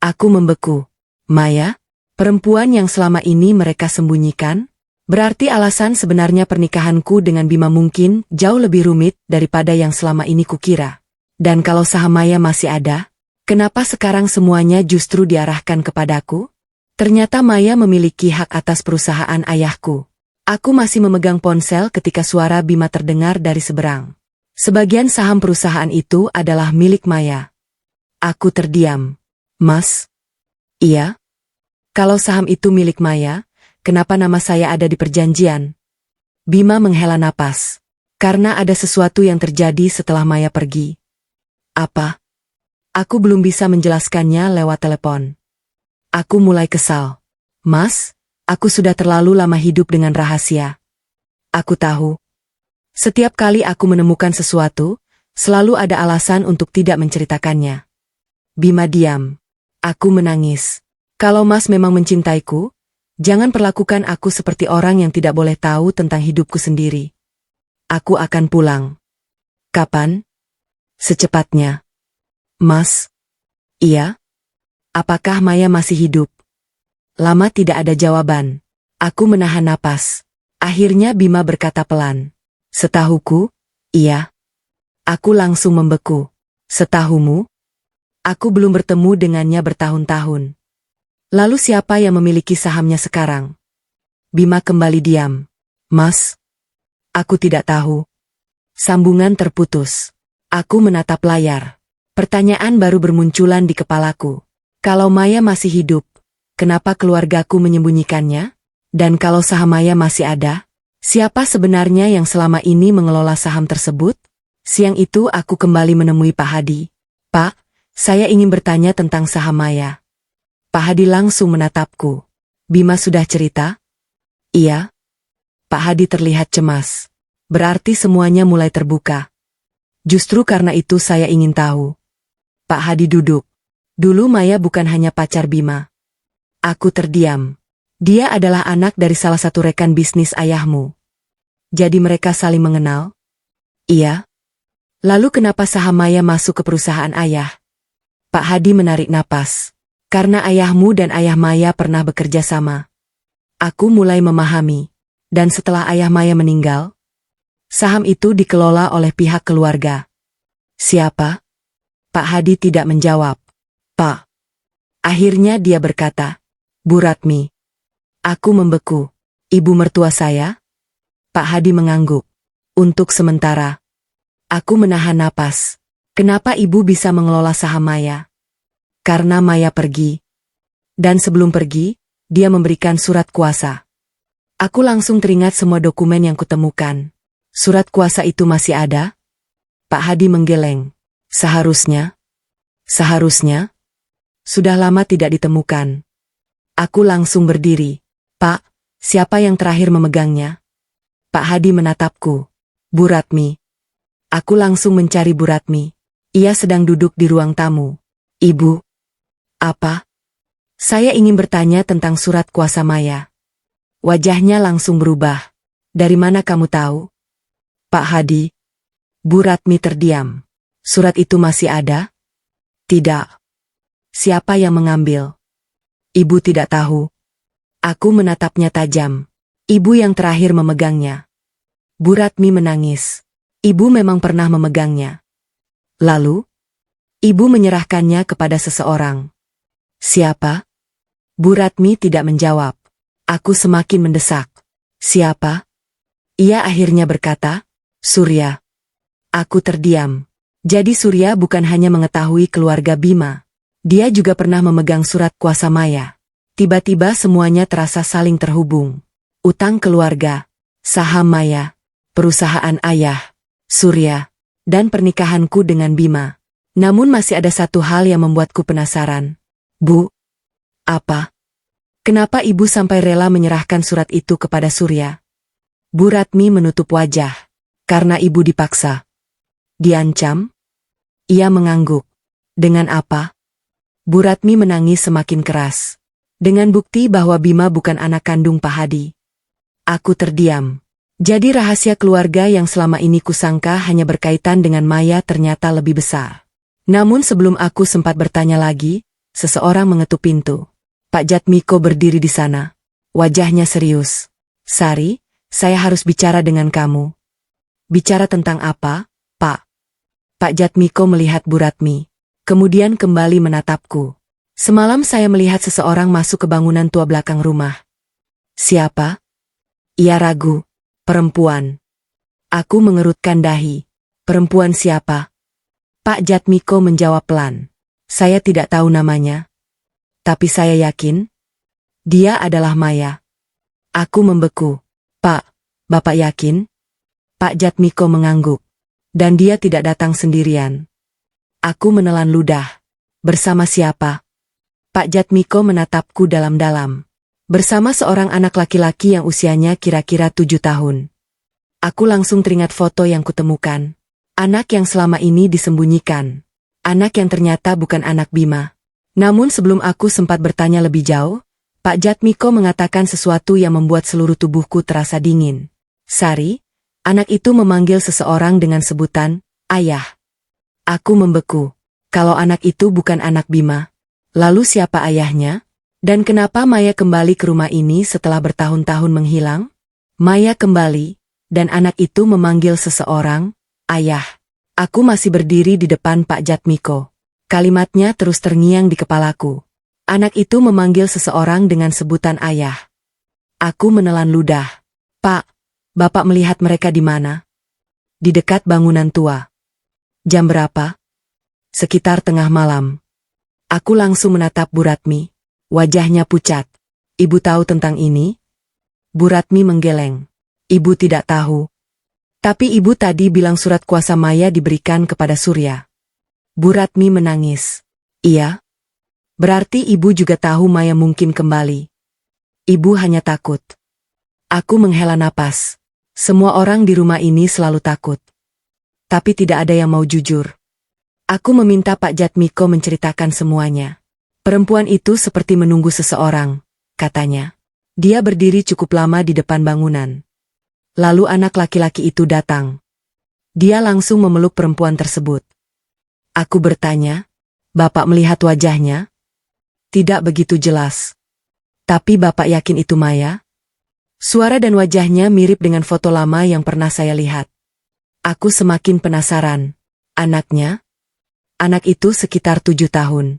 Aku membeku. Maya? Perempuan yang selama ini mereka sembunyikan? Berarti alasan sebenarnya pernikahanku dengan Bima mungkin jauh lebih rumit daripada yang selama ini kukira. Dan kalau saham Maya masih ada, kenapa sekarang semuanya justru diarahkan kepadaku? Ternyata Maya memiliki hak atas perusahaan ayahku. Aku masih memegang ponsel ketika suara Bima terdengar dari seberang. Sebagian saham perusahaan itu adalah milik Maya. Aku terdiam. Mas? Iya? Kalau saham itu milik Maya, kenapa nama saya ada di perjanjian? Bima menghela napas. Karena ada sesuatu yang terjadi setelah Maya pergi. Apa? Aku belum bisa menjelaskannya lewat telepon. Aku mulai kesal. Mas, aku sudah terlalu lama hidup dengan rahasia. Aku tahu. Setiap kali aku menemukan sesuatu, selalu ada alasan untuk tidak menceritakannya. Bima diam. Aku menangis. Kalau Mas memang mencintaiku, jangan perlakukan aku seperti orang yang tidak boleh tahu tentang hidupku sendiri. Aku akan pulang. Kapan? Secepatnya. Mas? Iya? Apakah Maya masih hidup? Lama tidak ada jawaban. Aku menahan napas. Akhirnya Bima berkata pelan. Setahuku, iya. Aku langsung membeku. Setahumu? Aku belum bertemu dengannya bertahun-tahun. Lalu siapa yang memiliki sahamnya sekarang? Bima kembali diam. Mas? Aku tidak tahu. Sambungan terputus. Aku menatap layar. Pertanyaan baru bermunculan di kepalaku. Kalau Maya masih hidup, kenapa keluargaku menyembunyikannya? Dan kalau saham Maya masih ada, siapa sebenarnya yang selama ini mengelola saham tersebut? Siang itu aku kembali menemui Pak Hadi. Pak, saya ingin bertanya tentang saham Maya. Pak Hadi langsung menatapku. Bima sudah cerita? Iya. Pak Hadi terlihat cemas. Berarti semuanya mulai terbuka. Justru karena itu saya ingin tahu. Pak Hadi duduk. Dulu Maya bukan hanya pacar Bima. Aku terdiam. Dia adalah anak dari salah satu rekan bisnis ayahmu. Jadi mereka saling mengenal? Iya. Lalu kenapa saham Maya masuk ke perusahaan ayah? Pak Hadi menarik napas. Karena ayahmu dan ayah Maya pernah bekerja sama. Aku mulai memahami. Dan setelah ayah Maya meninggal, saham itu dikelola oleh pihak keluarga. Siapa? Pak Hadi tidak menjawab. Pak. Akhirnya dia berkata, Bu Ratmi. Aku membeku. Ibu mertua saya? Pak Hadi mengangguk. Untuk sementara. Aku menahan napas. Kenapa ibu bisa mengelola saham Maya? Karena Maya pergi. Dan sebelum pergi, dia memberikan surat kuasa. Aku langsung teringat semua dokumen yang kutemukan. Surat kuasa itu masih ada? Pak Hadi menggeleng. Seharusnya. Seharusnya. Sudah lama tidak ditemukan. Aku langsung berdiri. Pak, siapa yang terakhir memegangnya? Pak Hadi menatapku. Bu Ratmi. Aku langsung mencari Bu Ratmi. Ia sedang duduk di ruang tamu. Ibu. Apa? Saya ingin bertanya tentang surat kuasa Maya. Wajahnya langsung berubah. Dari mana kamu tahu? Pak Hadi. Bu Ratmi terdiam. Surat itu masih ada? Tidak. Siapa yang mengambil? Ibu tidak tahu. Aku menatapnya tajam. Ibu yang terakhir memegangnya. Bu Ratmi menangis. Ibu memang pernah memegangnya. Lalu, ibu menyerahkannya kepada seseorang. Siapa? Bu Ratmi tidak menjawab. Aku semakin mendesak. Siapa? Ia akhirnya berkata, Surya. Aku terdiam. Jadi Surya bukan hanya mengetahui keluarga Bima. Dia juga pernah memegang surat kuasa Maya. Tiba-tiba semuanya terasa saling terhubung. Utang keluarga, saham Maya, perusahaan ayah, Surya, dan pernikahanku dengan Bima. Namun masih ada satu hal yang membuatku penasaran. Bu, apa? Kenapa ibu sampai rela menyerahkan surat itu kepada Surya? Bu Ratmi menutup wajah. Karena ibu dipaksa. Diancam? Ia mengangguk. Dengan apa? Bu Ratmi menangis semakin keras. Dengan bukti bahwa Bima bukan anak kandung Pak Hadi. Aku terdiam. Jadi rahasia keluarga yang selama ini kusangka hanya berkaitan dengan Maya ternyata lebih besar. Namun sebelum aku sempat bertanya lagi, seseorang mengetuk pintu. Pak Jatmiko berdiri di sana. Wajahnya serius. Sari, saya harus bicara dengan kamu. Bicara tentang apa, Pak? Pak Jatmiko melihat Bu Ratmi. Kemudian kembali menatapku. Semalam saya melihat seseorang masuk ke bangunan tua belakang rumah. Siapa? Ia ragu. Perempuan. Aku mengerutkan dahi. Perempuan siapa? Pak Jatmiko menjawab pelan. Saya tidak tahu namanya. Tapi saya yakin, dia adalah Maya. Aku membeku. Pak, Bapak yakin? Pak Jatmiko mengangguk. Dan dia tidak datang sendirian. Aku menelan ludah. Bersama siapa? Pak Jatmiko menatapku dalam-dalam. Bersama seorang anak laki-laki yang usianya kira-kira 7 tahun. Aku langsung teringat foto yang kutemukan. Anak yang selama ini disembunyikan. Anak yang ternyata bukan anak Bima. Namun sebelum aku sempat bertanya lebih jauh, Pak Jatmiko mengatakan sesuatu yang membuat seluruh tubuhku terasa dingin. Sari, anak itu memanggil seseorang dengan sebutan, ayah. Aku membeku. Kalau anak itu bukan anak Bima, lalu siapa ayahnya? Dan kenapa Maya kembali ke rumah ini setelah bertahun-tahun menghilang? Maya kembali, dan anak itu memanggil seseorang, ayah. Aku masih berdiri di depan Pak Jatmiko. Kalimatnya terus terngiang di kepalaku. Anak itu memanggil seseorang dengan sebutan ayah. Aku menelan ludah. Pak, Bapak melihat mereka di mana? Di dekat bangunan tua. Jam berapa? Sekitar tengah malam. Aku langsung menatap Bu Ratmi. Wajahnya pucat. Ibu tahu tentang ini? Bu Ratmi menggeleng. Ibu tidak tahu. Tapi ibu tadi bilang surat kuasa Maya diberikan kepada Surya. Bu Ratmi menangis. Iya? Berarti ibu juga tahu Maya mungkin kembali. Ibu hanya takut. Aku menghela napas. Semua orang di rumah ini selalu takut. Tapi tidak ada yang mau jujur. Aku meminta Pak Jatmiko menceritakan semuanya. Perempuan itu seperti menunggu seseorang, katanya. Dia berdiri cukup lama di depan bangunan. Lalu anak laki-laki itu datang. Dia langsung memeluk perempuan tersebut. Aku bertanya, Bapak melihat wajahnya? Tidak begitu jelas. Tapi Bapak yakin itu Maya? Suara dan wajahnya mirip dengan foto lama yang pernah saya lihat. Aku semakin penasaran. Anaknya? Anak itu sekitar 7 tahun.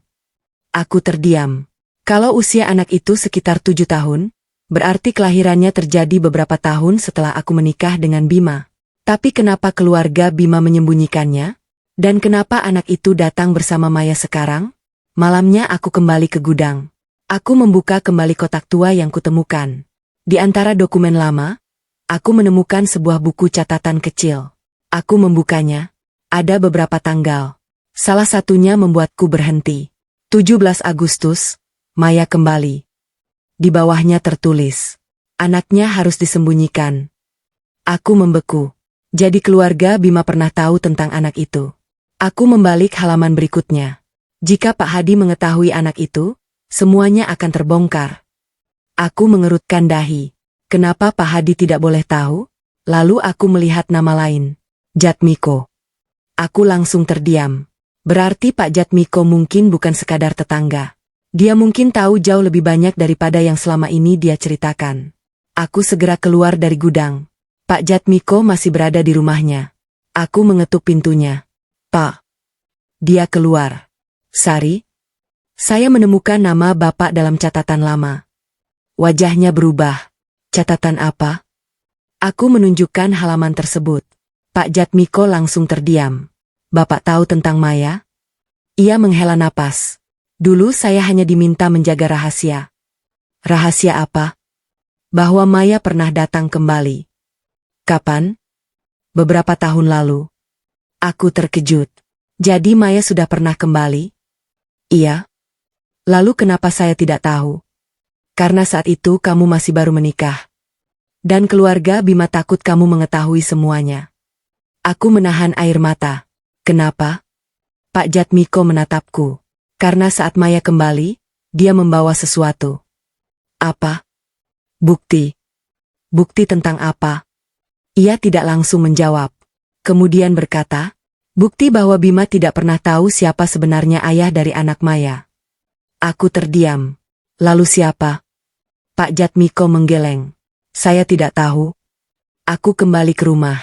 Aku terdiam. Kalau usia anak itu sekitar 7 tahun, berarti kelahirannya terjadi beberapa tahun setelah aku menikah dengan Bima. Tapi kenapa keluarga Bima menyembunyikannya? Dan kenapa anak itu datang bersama Maya sekarang? Malamnya aku kembali ke gudang. Aku membuka kembali kotak tua yang kutemukan. Di antara dokumen lama, aku menemukan sebuah buku catatan kecil. Aku membukanya. Ada beberapa tanggal. Salah satunya membuatku berhenti. 17 Agustus, Maya kembali. Di bawahnya tertulis, anaknya harus disembunyikan. Aku membeku. Jadi keluarga Bima pernah tahu tentang anak itu. Aku membalik halaman berikutnya. Jika Pak Hadi mengetahui anak itu, semuanya akan terbongkar. Aku mengerutkan dahi. Kenapa Pak Hadi tidak boleh tahu? Lalu aku melihat nama lain. Jatmiko. Aku langsung terdiam. Berarti Pak Jatmiko mungkin bukan sekadar tetangga. Dia mungkin tahu jauh lebih banyak daripada yang selama ini dia ceritakan. Aku segera keluar dari gudang. Pak Jatmiko masih berada di rumahnya. Aku mengetuk pintunya. Pak. Dia keluar. Sari? Saya menemukan nama Bapak dalam catatan lama. Wajahnya berubah. Catatan apa? Aku menunjukkan halaman tersebut. Pak Jatmiko langsung terdiam. Bapak tahu tentang Maya? Ia menghela napas. Dulu saya hanya diminta menjaga rahasia. Rahasia apa? Bahwa Maya pernah datang kembali. Kapan? Beberapa tahun lalu. Aku terkejut. Jadi Maya sudah pernah kembali? Iya. Lalu kenapa saya tidak tahu? Karena saat itu kamu masih baru menikah. Dan keluarga Bima takut kamu mengetahui semuanya. Aku menahan air mata. Kenapa? Pak Jatmiko menatapku. Karena saat Maya kembali, dia membawa sesuatu. Apa? Bukti. Bukti tentang apa? Ia tidak langsung menjawab. Kemudian berkata, bukti bahwa Bima tidak pernah tahu siapa sebenarnya ayah dari anak Maya. Aku terdiam. Lalu siapa? Pak Jatmiko menggeleng. Saya tidak tahu. Aku kembali ke rumah.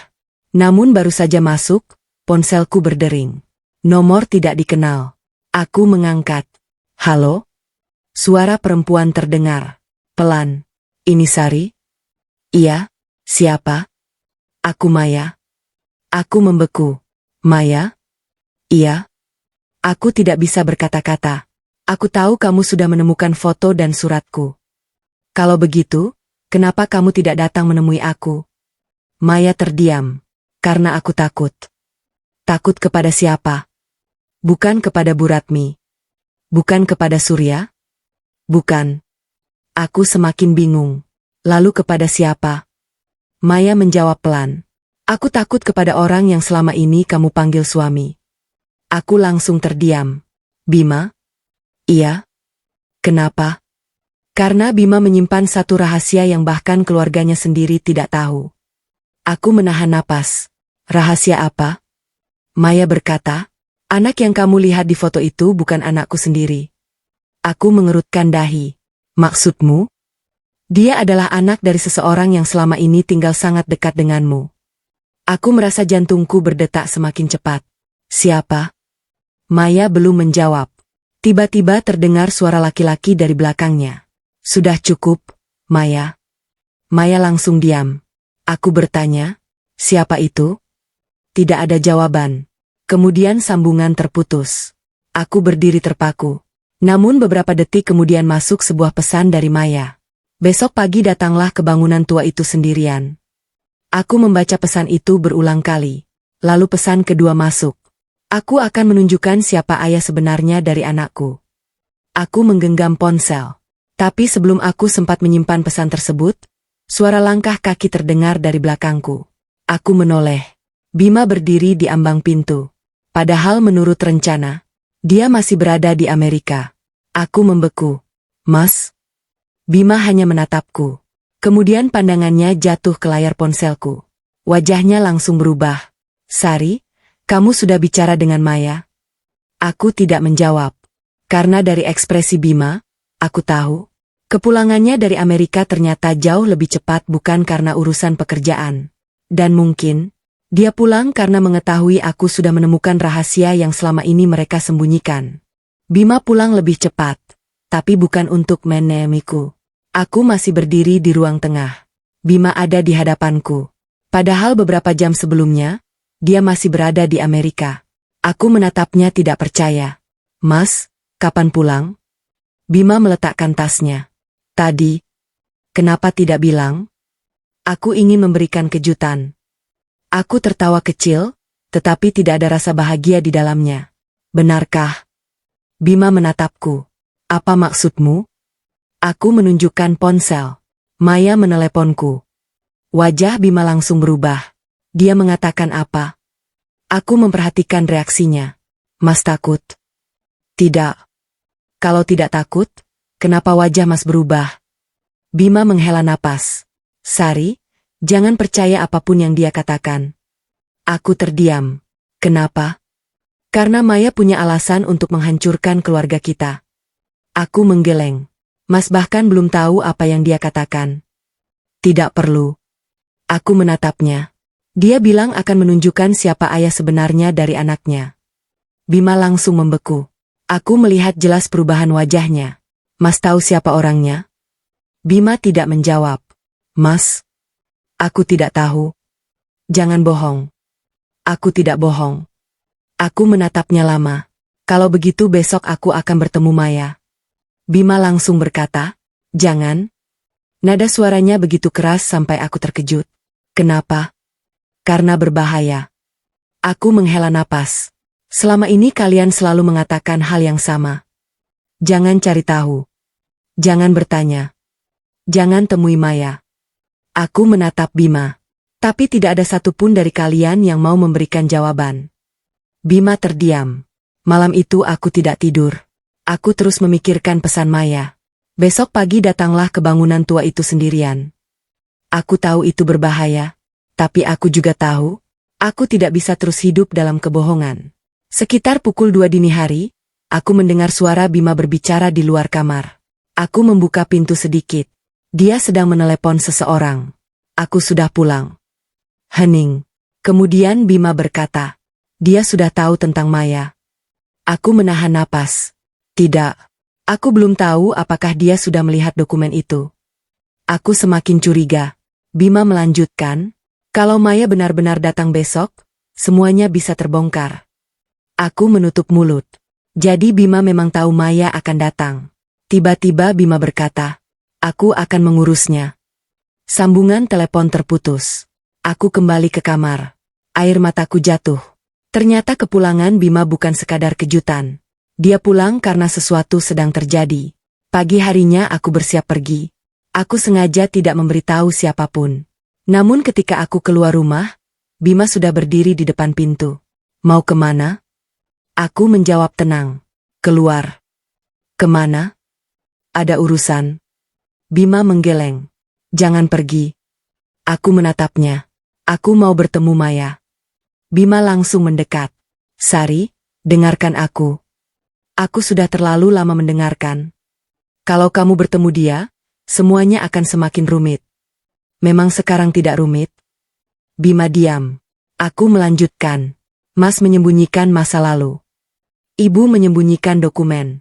Namun baru saja masuk, ponselku berdering. Nomor tidak dikenal. Aku mengangkat. Halo? Suara perempuan terdengar. Pelan. Ini Sari? Iya. Siapa? Aku Maya. Aku membeku. Maya? Iya. Aku tidak bisa berkata-kata. Aku tahu kamu sudah menemukan foto dan suratku. Kalau begitu, kenapa kamu tidak datang menemui aku? Maya terdiam. Karena aku takut. Takut kepada siapa? Bukan kepada Bu Ratmi. Bukan kepada Surya? Bukan. Aku semakin bingung. Lalu kepada siapa? Maya menjawab pelan. Aku takut kepada orang yang selama ini kamu panggil suami. Aku langsung terdiam. Bima? Iya. Kenapa? Karena Bima menyimpan satu rahasia yang bahkan keluarganya sendiri tidak tahu. Aku menahan napas. Rahasia apa? Maya berkata, anak yang kamu lihat di foto itu bukan anakku sendiri. Aku mengerutkan dahi. Maksudmu? Dia adalah anak dari seseorang yang selama ini tinggal sangat dekat denganmu. Aku merasa jantungku berdetak semakin cepat. Siapa? Maya belum menjawab. Tiba-tiba terdengar suara laki-laki dari belakangnya. Sudah cukup, Maya. Maya langsung diam. Aku bertanya, siapa itu? Tidak ada jawaban. Kemudian sambungan terputus. Aku berdiri terpaku. Namun beberapa detik kemudian masuk sebuah pesan dari Maya. Besok pagi datanglah ke bangunan tua itu sendirian. Aku membaca pesan itu berulang kali. Lalu pesan kedua masuk. Aku akan menunjukkan siapa ayah sebenarnya dari anakku. Aku menggenggam ponsel. Tapi sebelum aku sempat menyimpan pesan tersebut, suara langkah kaki terdengar dari belakangku. Aku menoleh. Bima berdiri di ambang pintu. Padahal menurut rencana, dia masih berada di Amerika. Aku membeku. Mas? Bima hanya menatapku. Kemudian pandangannya jatuh ke layar ponselku. Wajahnya langsung berubah. Sari, kamu sudah bicara dengan Maya? Aku tidak menjawab. Karena dari ekspresi Bima, aku tahu. Kepulangannya dari Amerika ternyata jauh lebih cepat bukan karena urusan pekerjaan. Dan mungkin, dia pulang karena mengetahui aku sudah menemukan rahasia yang selama ini mereka sembunyikan. Bima pulang lebih cepat. Tapi bukan untuk menemaniku. Aku masih berdiri di ruang tengah. Bima ada di hadapanku. Padahal beberapa jam sebelumnya, dia masih berada di Amerika. Aku menatapnya tidak percaya. Mas, kapan pulang? Bima meletakkan tasnya. Tadi. Kenapa tidak bilang? Aku ingin memberikan kejutan. Aku tertawa kecil, tetapi tidak ada rasa bahagia di dalamnya. Benarkah? Bima menatapku. Apa maksudmu? Aku menunjukkan ponsel. Maya meneleponku. Wajah Bima langsung berubah. Dia mengatakan apa? Aku memperhatikan reaksinya. Mas takut? Tidak. Kalau tidak takut, kenapa wajah Mas berubah? Bima menghela napas. Sari, jangan percaya apapun yang dia katakan. Aku terdiam. Kenapa? Karena Maya punya alasan untuk menghancurkan keluarga kita. Aku menggeleng. Mas bahkan belum tahu apa yang dia katakan. Tidak perlu. Aku menatapnya. Dia bilang akan menunjukkan siapa ayah sebenarnya dari anaknya. Bima langsung membeku. Aku melihat jelas perubahan wajahnya. Mas tahu siapa orangnya? Bima tidak menjawab. Mas? Aku tidak tahu. Jangan bohong. Aku tidak bohong. Aku menatapnya lama. Kalau begitu besok aku akan bertemu Maya. Bima langsung berkata, jangan. Nada suaranya begitu keras sampai aku terkejut. Kenapa? Karena berbahaya. Aku menghela napas. Selama ini kalian selalu mengatakan hal yang sama. Jangan cari tahu. Jangan bertanya. Jangan temui Maya. Aku menatap Bima. Tapi tidak ada satupun dari kalian yang mau memberikan jawaban. Bima terdiam. Malam itu aku tidak tidur. Aku terus memikirkan pesan Maya. Besok pagi datanglah ke bangunan tua itu sendirian. Aku tahu itu berbahaya. Tapi aku juga tahu, aku tidak bisa terus hidup dalam kebohongan. Sekitar pukul 2 dini hari, aku mendengar suara Bima berbicara di luar kamar. Aku membuka pintu sedikit. Dia sedang menelepon seseorang. Aku sudah pulang. Hening. Kemudian Bima berkata, dia sudah tahu tentang Maya. Aku menahan napas. Tidak. Aku belum tahu apakah dia sudah melihat dokumen itu. Aku semakin curiga. Bima melanjutkan, kalau Maya benar-benar datang besok, semuanya bisa terbongkar. Aku menutup mulut. Jadi Bima memang tahu Maya akan datang. Tiba-tiba Bima berkata, aku akan mengurusnya. Sambungan telepon terputus. Aku kembali ke kamar. Air mataku jatuh. Ternyata kepulangan Bima bukan sekadar kejutan. Dia pulang karena sesuatu sedang terjadi. Pagi harinya aku bersiap pergi. Aku sengaja tidak memberitahu siapapun. Namun ketika aku keluar rumah, Bima sudah berdiri di depan pintu. Mau kemana? Aku menjawab tenang. Keluar. Kemana? Ada urusan. Bima menggeleng. Jangan pergi. Aku menatapnya. Aku mau bertemu Maya. Bima langsung mendekat. Sari, dengarkan aku. Aku sudah terlalu lama mendengarkan. Kalau kamu bertemu dia, semuanya akan semakin rumit. Memang sekarang tidak rumit? Bima diam. Aku melanjutkan. Mas menyembunyikan masa lalu. Ibu menyembunyikan dokumen.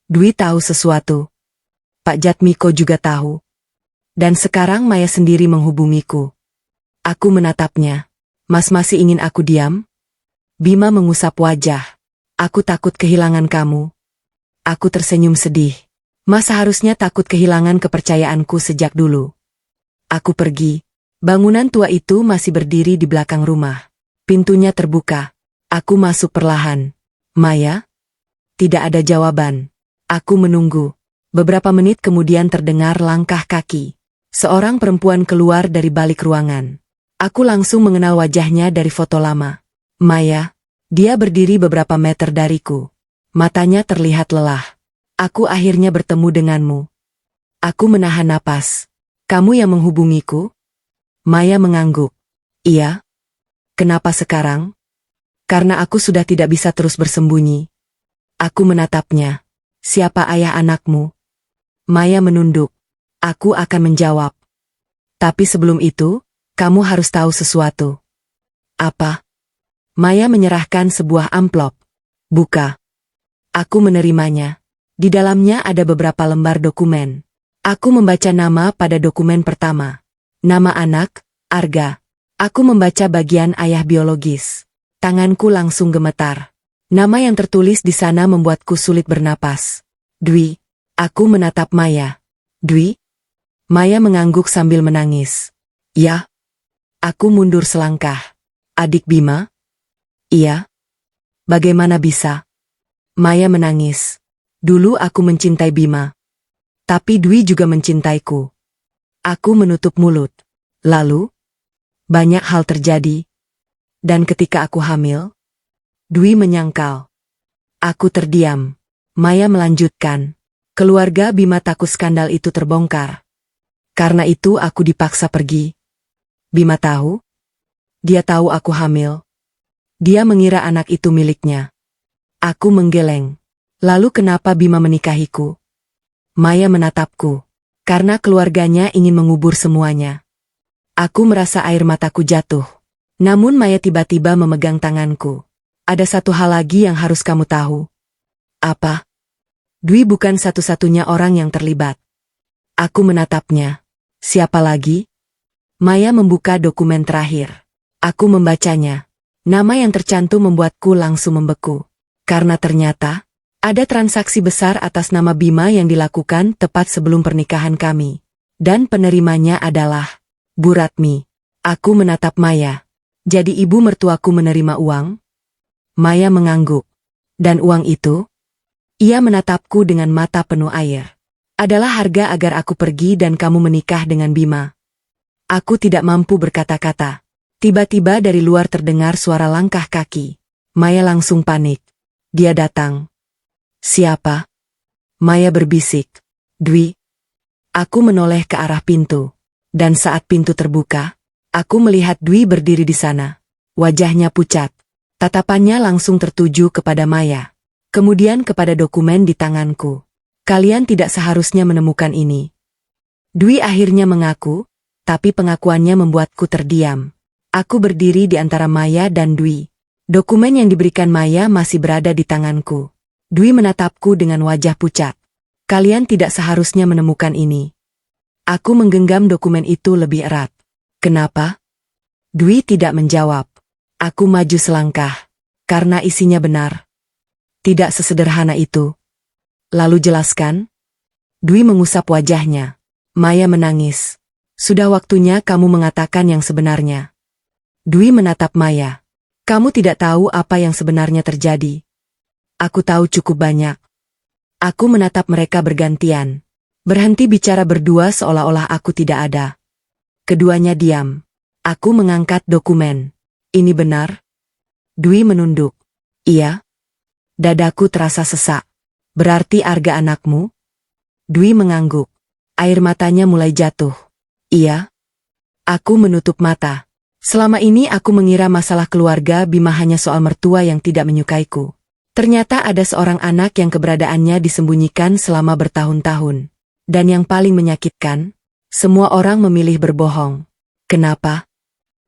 Dwi tahu sesuatu. Pak Jatmiko juga tahu. Dan sekarang Maya sendiri menghubungiku. Aku menatapnya. Mas masih ingin aku diam? Bima mengusap wajah. Aku takut kehilangan kamu. Aku tersenyum sedih. Mas seharusnya takut kehilangan kepercayaanku sejak dulu. Aku pergi. Bangunan tua itu masih berdiri di belakang rumah. Pintunya terbuka. Aku masuk perlahan. Maya? Tidak ada jawaban. Aku menunggu. Beberapa menit kemudian terdengar langkah kaki. Seorang perempuan keluar dari balik ruangan. Aku langsung mengenal wajahnya dari foto lama. Maya. Dia berdiri beberapa meter dariku. Matanya terlihat lelah. Aku akhirnya bertemu denganmu. Aku menahan napas. Kamu yang menghubungiku? Maya mengangguk. Iya. Kenapa sekarang? Karena aku sudah tidak bisa terus bersembunyi. Aku menatapnya. Siapa ayah anakmu? Maya menunduk. Aku akan menjawab. Tapi sebelum itu, kamu harus tahu sesuatu. Apa? Maya menyerahkan sebuah amplop. Buka. Aku menerimanya. Di dalamnya ada beberapa lembar dokumen. Aku membaca nama pada dokumen pertama. Nama anak, Arga. Aku membaca bagian ayah biologis. Tanganku langsung gemetar. Nama yang tertulis di sana membuatku sulit bernapas. Dwi. Aku menatap Maya. Dwi? Maya mengangguk sambil menangis. Ya. Aku mundur selangkah. Adik Bima? Iya. Bagaimana bisa? Maya menangis. Dulu aku mencintai Bima. Tapi Dwi juga mencintaiku. Aku menutup mulut. Lalu, banyak hal terjadi. Dan ketika aku hamil, Dwi menyangkal. Aku terdiam. Maya melanjutkan. Keluarga Bima takut skandal itu terbongkar. Karena itu aku dipaksa pergi. Bima tahu? Dia tahu aku hamil. Dia mengira anak itu miliknya. Aku menggeleng. Lalu kenapa Bima menikahiku? Maya menatapku. Karena keluarganya ingin mengubur semuanya. Aku merasa air mataku jatuh. Namun Maya tiba-tiba memegang tanganku. Ada satu hal lagi yang harus kamu tahu. Apa? Dwi bukan satu-satunya orang yang terlibat. Aku menatapnya. Siapa lagi? Maya membuka dokumen terakhir. Aku membacanya. Nama yang tercantum membuatku langsung membeku. Karena ternyata, ada transaksi besar atas nama Bima yang dilakukan tepat sebelum pernikahan kami. Dan penerimanya adalah Bu Ratmi. Aku menatap Maya. Jadi ibu mertuaku menerima uang? Maya mengangguk. Dan uang itu? Ia menatapku dengan mata penuh air. Adalah harga agar aku pergi dan kamu menikah dengan Bima. Aku tidak mampu berkata-kata. Tiba-tiba dari luar terdengar suara langkah kaki. Maya langsung panik. Dia datang. Siapa? Maya berbisik. Dwi. Aku menoleh ke arah pintu. Dan saat pintu terbuka, aku melihat Dwi berdiri di sana. Wajahnya pucat. Tatapannya langsung tertuju kepada Maya. Kemudian kepada dokumen di tanganku. Kalian tidak seharusnya menemukan ini. Dwi akhirnya mengaku, tapi pengakuannya membuatku terdiam. Aku berdiri di antara Maya dan Dwi. Dokumen yang diberikan Maya masih berada di tanganku. Dwi menatapku dengan wajah pucat. Kalian tidak seharusnya menemukan ini. Aku menggenggam dokumen itu lebih erat. Kenapa? Dwi tidak menjawab. Aku maju selangkah. Karena isinya benar. Tidak sesederhana itu. Lalu jelaskan. Dwi mengusap wajahnya. Maya menangis. Sudah waktunya kamu mengatakan yang sebenarnya. Dwi menatap Maya. Kamu tidak tahu apa yang sebenarnya terjadi. Aku tahu cukup banyak. Aku menatap mereka bergantian. Berhenti bicara berdua seolah-olah aku tidak ada. Keduanya diam. Aku mengangkat dokumen. Ini benar? Dwi menunduk. Iya. Dadaku terasa sesak. Berarti Arga anakmu? Dwi mengangguk. Air matanya mulai jatuh. Iya. Aku menutup mata. Selama ini aku mengira masalah keluarga Bima hanya soal mertua yang tidak menyukaiku. Ternyata ada seorang anak yang keberadaannya disembunyikan selama bertahun-tahun. Dan yang paling menyakitkan, semua orang memilih berbohong. Kenapa?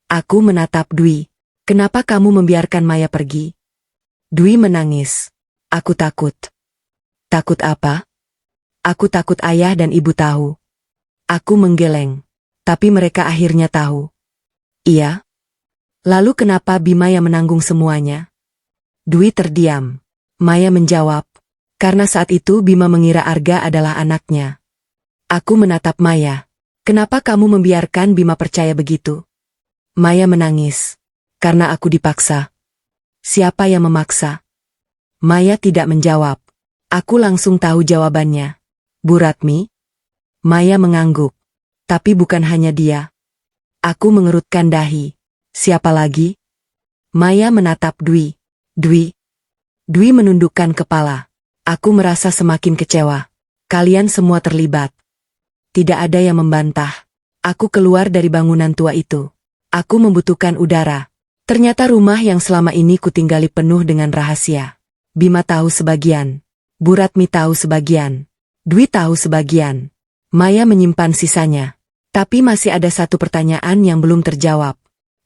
Aku menatap Dwi. Kenapa kamu membiarkan Maya pergi? Dwi menangis. Aku takut. Takut apa? Aku takut ayah dan ibu tahu. Aku menggeleng. Tapi mereka akhirnya tahu. Iya? Lalu kenapa Bima yang menanggung semuanya? Dwi terdiam. Maya menjawab. Karena saat itu Bima mengira Arga adalah anaknya. Aku menatap Maya. Kenapa kamu membiarkan Bima percaya begitu? Maya menangis. Karena aku dipaksa. Siapa yang memaksa? Maya tidak menjawab. Aku langsung tahu jawabannya. Bu Ratmi? Maya mengangguk. Tapi bukan hanya dia. Aku mengerutkan dahi. Siapa lagi? Maya menatap Dwi. Dwi. Dwi menundukkan kepala. Aku merasa semakin kecewa. Kalian semua terlibat. Tidak ada yang membantah. Aku keluar dari bangunan tua itu. Aku membutuhkan udara. Ternyata rumah yang selama ini kutinggali penuh dengan rahasia. Bima tahu sebagian. Bu Ratmi tahu sebagian. Dwi tahu sebagian. Maya menyimpan sisanya. Tapi masih ada satu pertanyaan yang belum terjawab.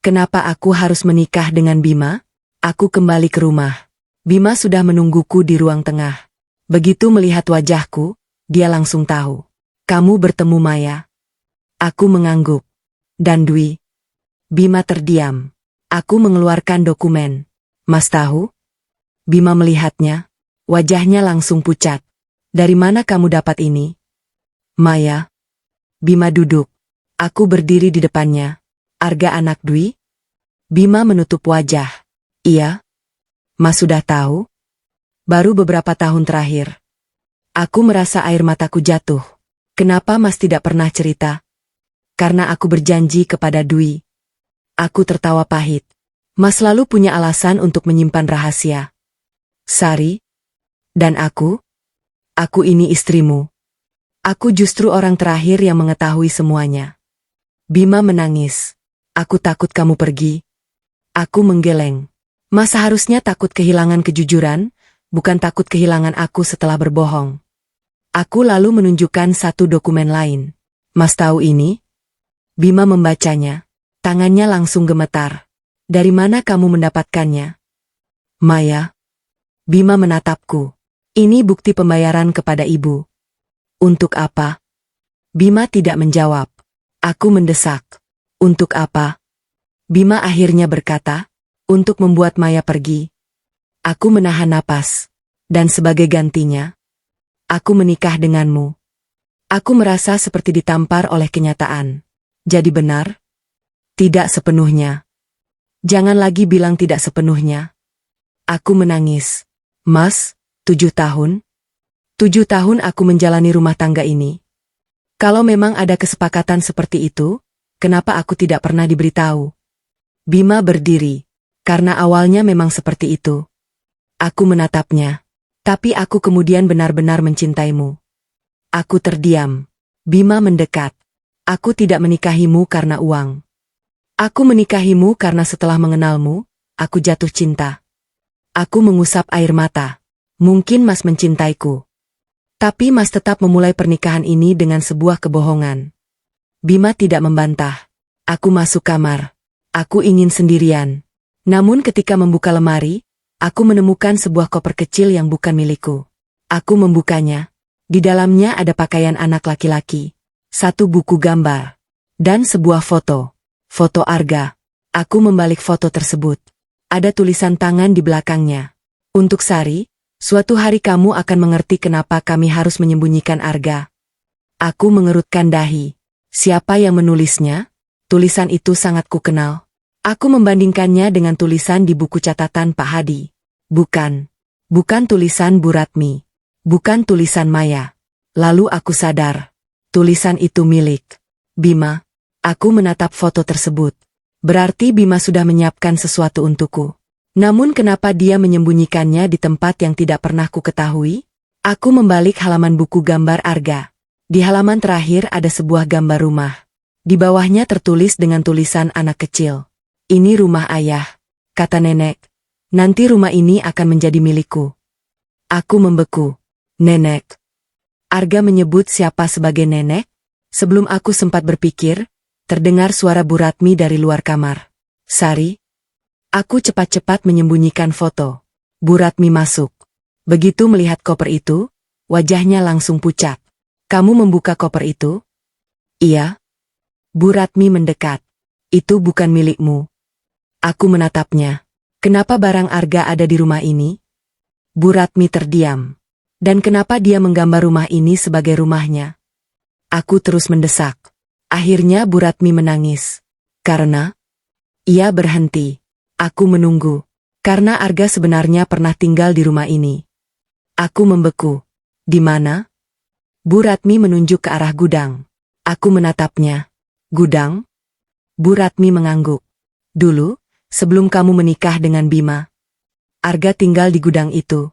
Kenapa aku harus menikah dengan Bima? Aku kembali ke rumah. Bima sudah menungguku di ruang tengah. Begitu melihat wajahku, dia langsung tahu. Kamu bertemu Maya? Aku mengangguk. Dan Dwi? Bima terdiam. Aku mengeluarkan dokumen. Mas tahu? Bima melihatnya. Wajahnya langsung pucat. Dari mana kamu dapat ini? Maya. Bima duduk. Aku berdiri di depannya. Arga anak Dwi? Bima menutup wajah. Iya. Mas sudah tahu? Baru beberapa tahun terakhir. Aku merasa air mataku jatuh. Kenapa Mas tidak pernah cerita? Karena aku berjanji kepada Dwi. Aku tertawa pahit. Mas selalu punya alasan untuk menyimpan rahasia. Sari? Dan aku? Aku ini istrimu. Aku justru orang terakhir yang mengetahui semuanya. Bima menangis. Aku takut kamu pergi. Aku menggeleng. Mas seharusnya takut kehilangan kejujuran, bukan takut kehilangan aku setelah berbohong. Aku lalu menunjukkan satu dokumen lain. Mas tahu ini? Bima membacanya. Tangannya langsung gemetar. Dari mana kamu mendapatkannya? Maya. Bima menatapku. Ini bukti pembayaran kepada ibu. Untuk apa? Bima tidak menjawab. Aku mendesak. Untuk apa? Bima akhirnya berkata, untuk membuat Maya pergi. Aku menahan napas. Dan sebagai gantinya, aku menikah denganmu. Aku merasa seperti ditampar oleh kenyataan. Jadi benar? Tidak sepenuhnya. Jangan lagi bilang tidak sepenuhnya. Aku menangis. Mas, 7 tahun? 7 tahun aku menjalani rumah tangga ini. Kalau memang ada kesepakatan seperti itu, kenapa aku tidak pernah diberitahu? Bima berdiri. Karena awalnya memang seperti itu. Aku menatapnya. Tapi aku kemudian benar-benar mencintaimu. Aku terdiam. Bima mendekat. Aku tidak menikahimu karena uang. Aku menikahimu karena setelah mengenalmu, aku jatuh cinta. Aku mengusap air mata. Mungkin Mas mencintaiku. Tapi Mas tetap memulai pernikahan ini dengan sebuah kebohongan. Bima tidak membantah. Aku masuk kamar. Aku ingin sendirian. Namun ketika membuka lemari, aku menemukan sebuah koper kecil yang bukan milikku. Aku membukanya. Di dalamnya ada pakaian anak laki-laki, 1 buku gambar, dan sebuah foto. Foto Arga. Aku membalik foto tersebut. Ada tulisan tangan di belakangnya. Untuk Sari, suatu hari kamu akan mengerti kenapa kami harus menyembunyikan Arga. Aku mengerutkan dahi. Siapa yang menulisnya? Tulisan itu sangat kukenal. Aku membandingkannya dengan tulisan di buku catatan Pak Hadi. Bukan tulisan Bu Ratmi. Bukan tulisan Maya. Lalu aku sadar. Tulisan itu milik Bima. Aku menatap foto tersebut. Berarti Bima sudah menyiapkan sesuatu untukku. Namun kenapa dia menyembunyikannya di tempat yang tidak pernah ku ketahui? Aku membalik halaman buku gambar Arga. Di halaman terakhir ada sebuah gambar rumah. Di bawahnya tertulis dengan tulisan anak kecil. Ini rumah ayah, kata nenek. Nanti rumah ini akan menjadi milikku. Aku membeku. Nenek. Arga menyebut siapa sebagai nenek? Sebelum aku sempat berpikir, terdengar suara Bu Ratmi dari luar kamar. Sari. Aku cepat-cepat menyembunyikan foto. Bu Ratmi masuk. Begitu melihat koper itu, wajahnya langsung pucat. Kamu membuka koper itu? Iya. Bu Ratmi mendekat. Itu bukan milikmu. Aku menatapnya. Kenapa barang Arga ada di rumah ini? Bu Ratmi terdiam. Dan kenapa dia menggambar rumah ini sebagai rumahnya? Aku terus mendesak. Akhirnya Bu Ratmi menangis. Karena? Ia berhenti. Aku menunggu. Karena Arga sebenarnya pernah tinggal di rumah ini. Aku membeku. Di mana? Bu Ratmi menunjuk ke arah gudang. Aku menatapnya. Gudang? Bu Ratmi mengangguk. Dulu, sebelum kamu menikah dengan Bima, Arga tinggal di gudang itu.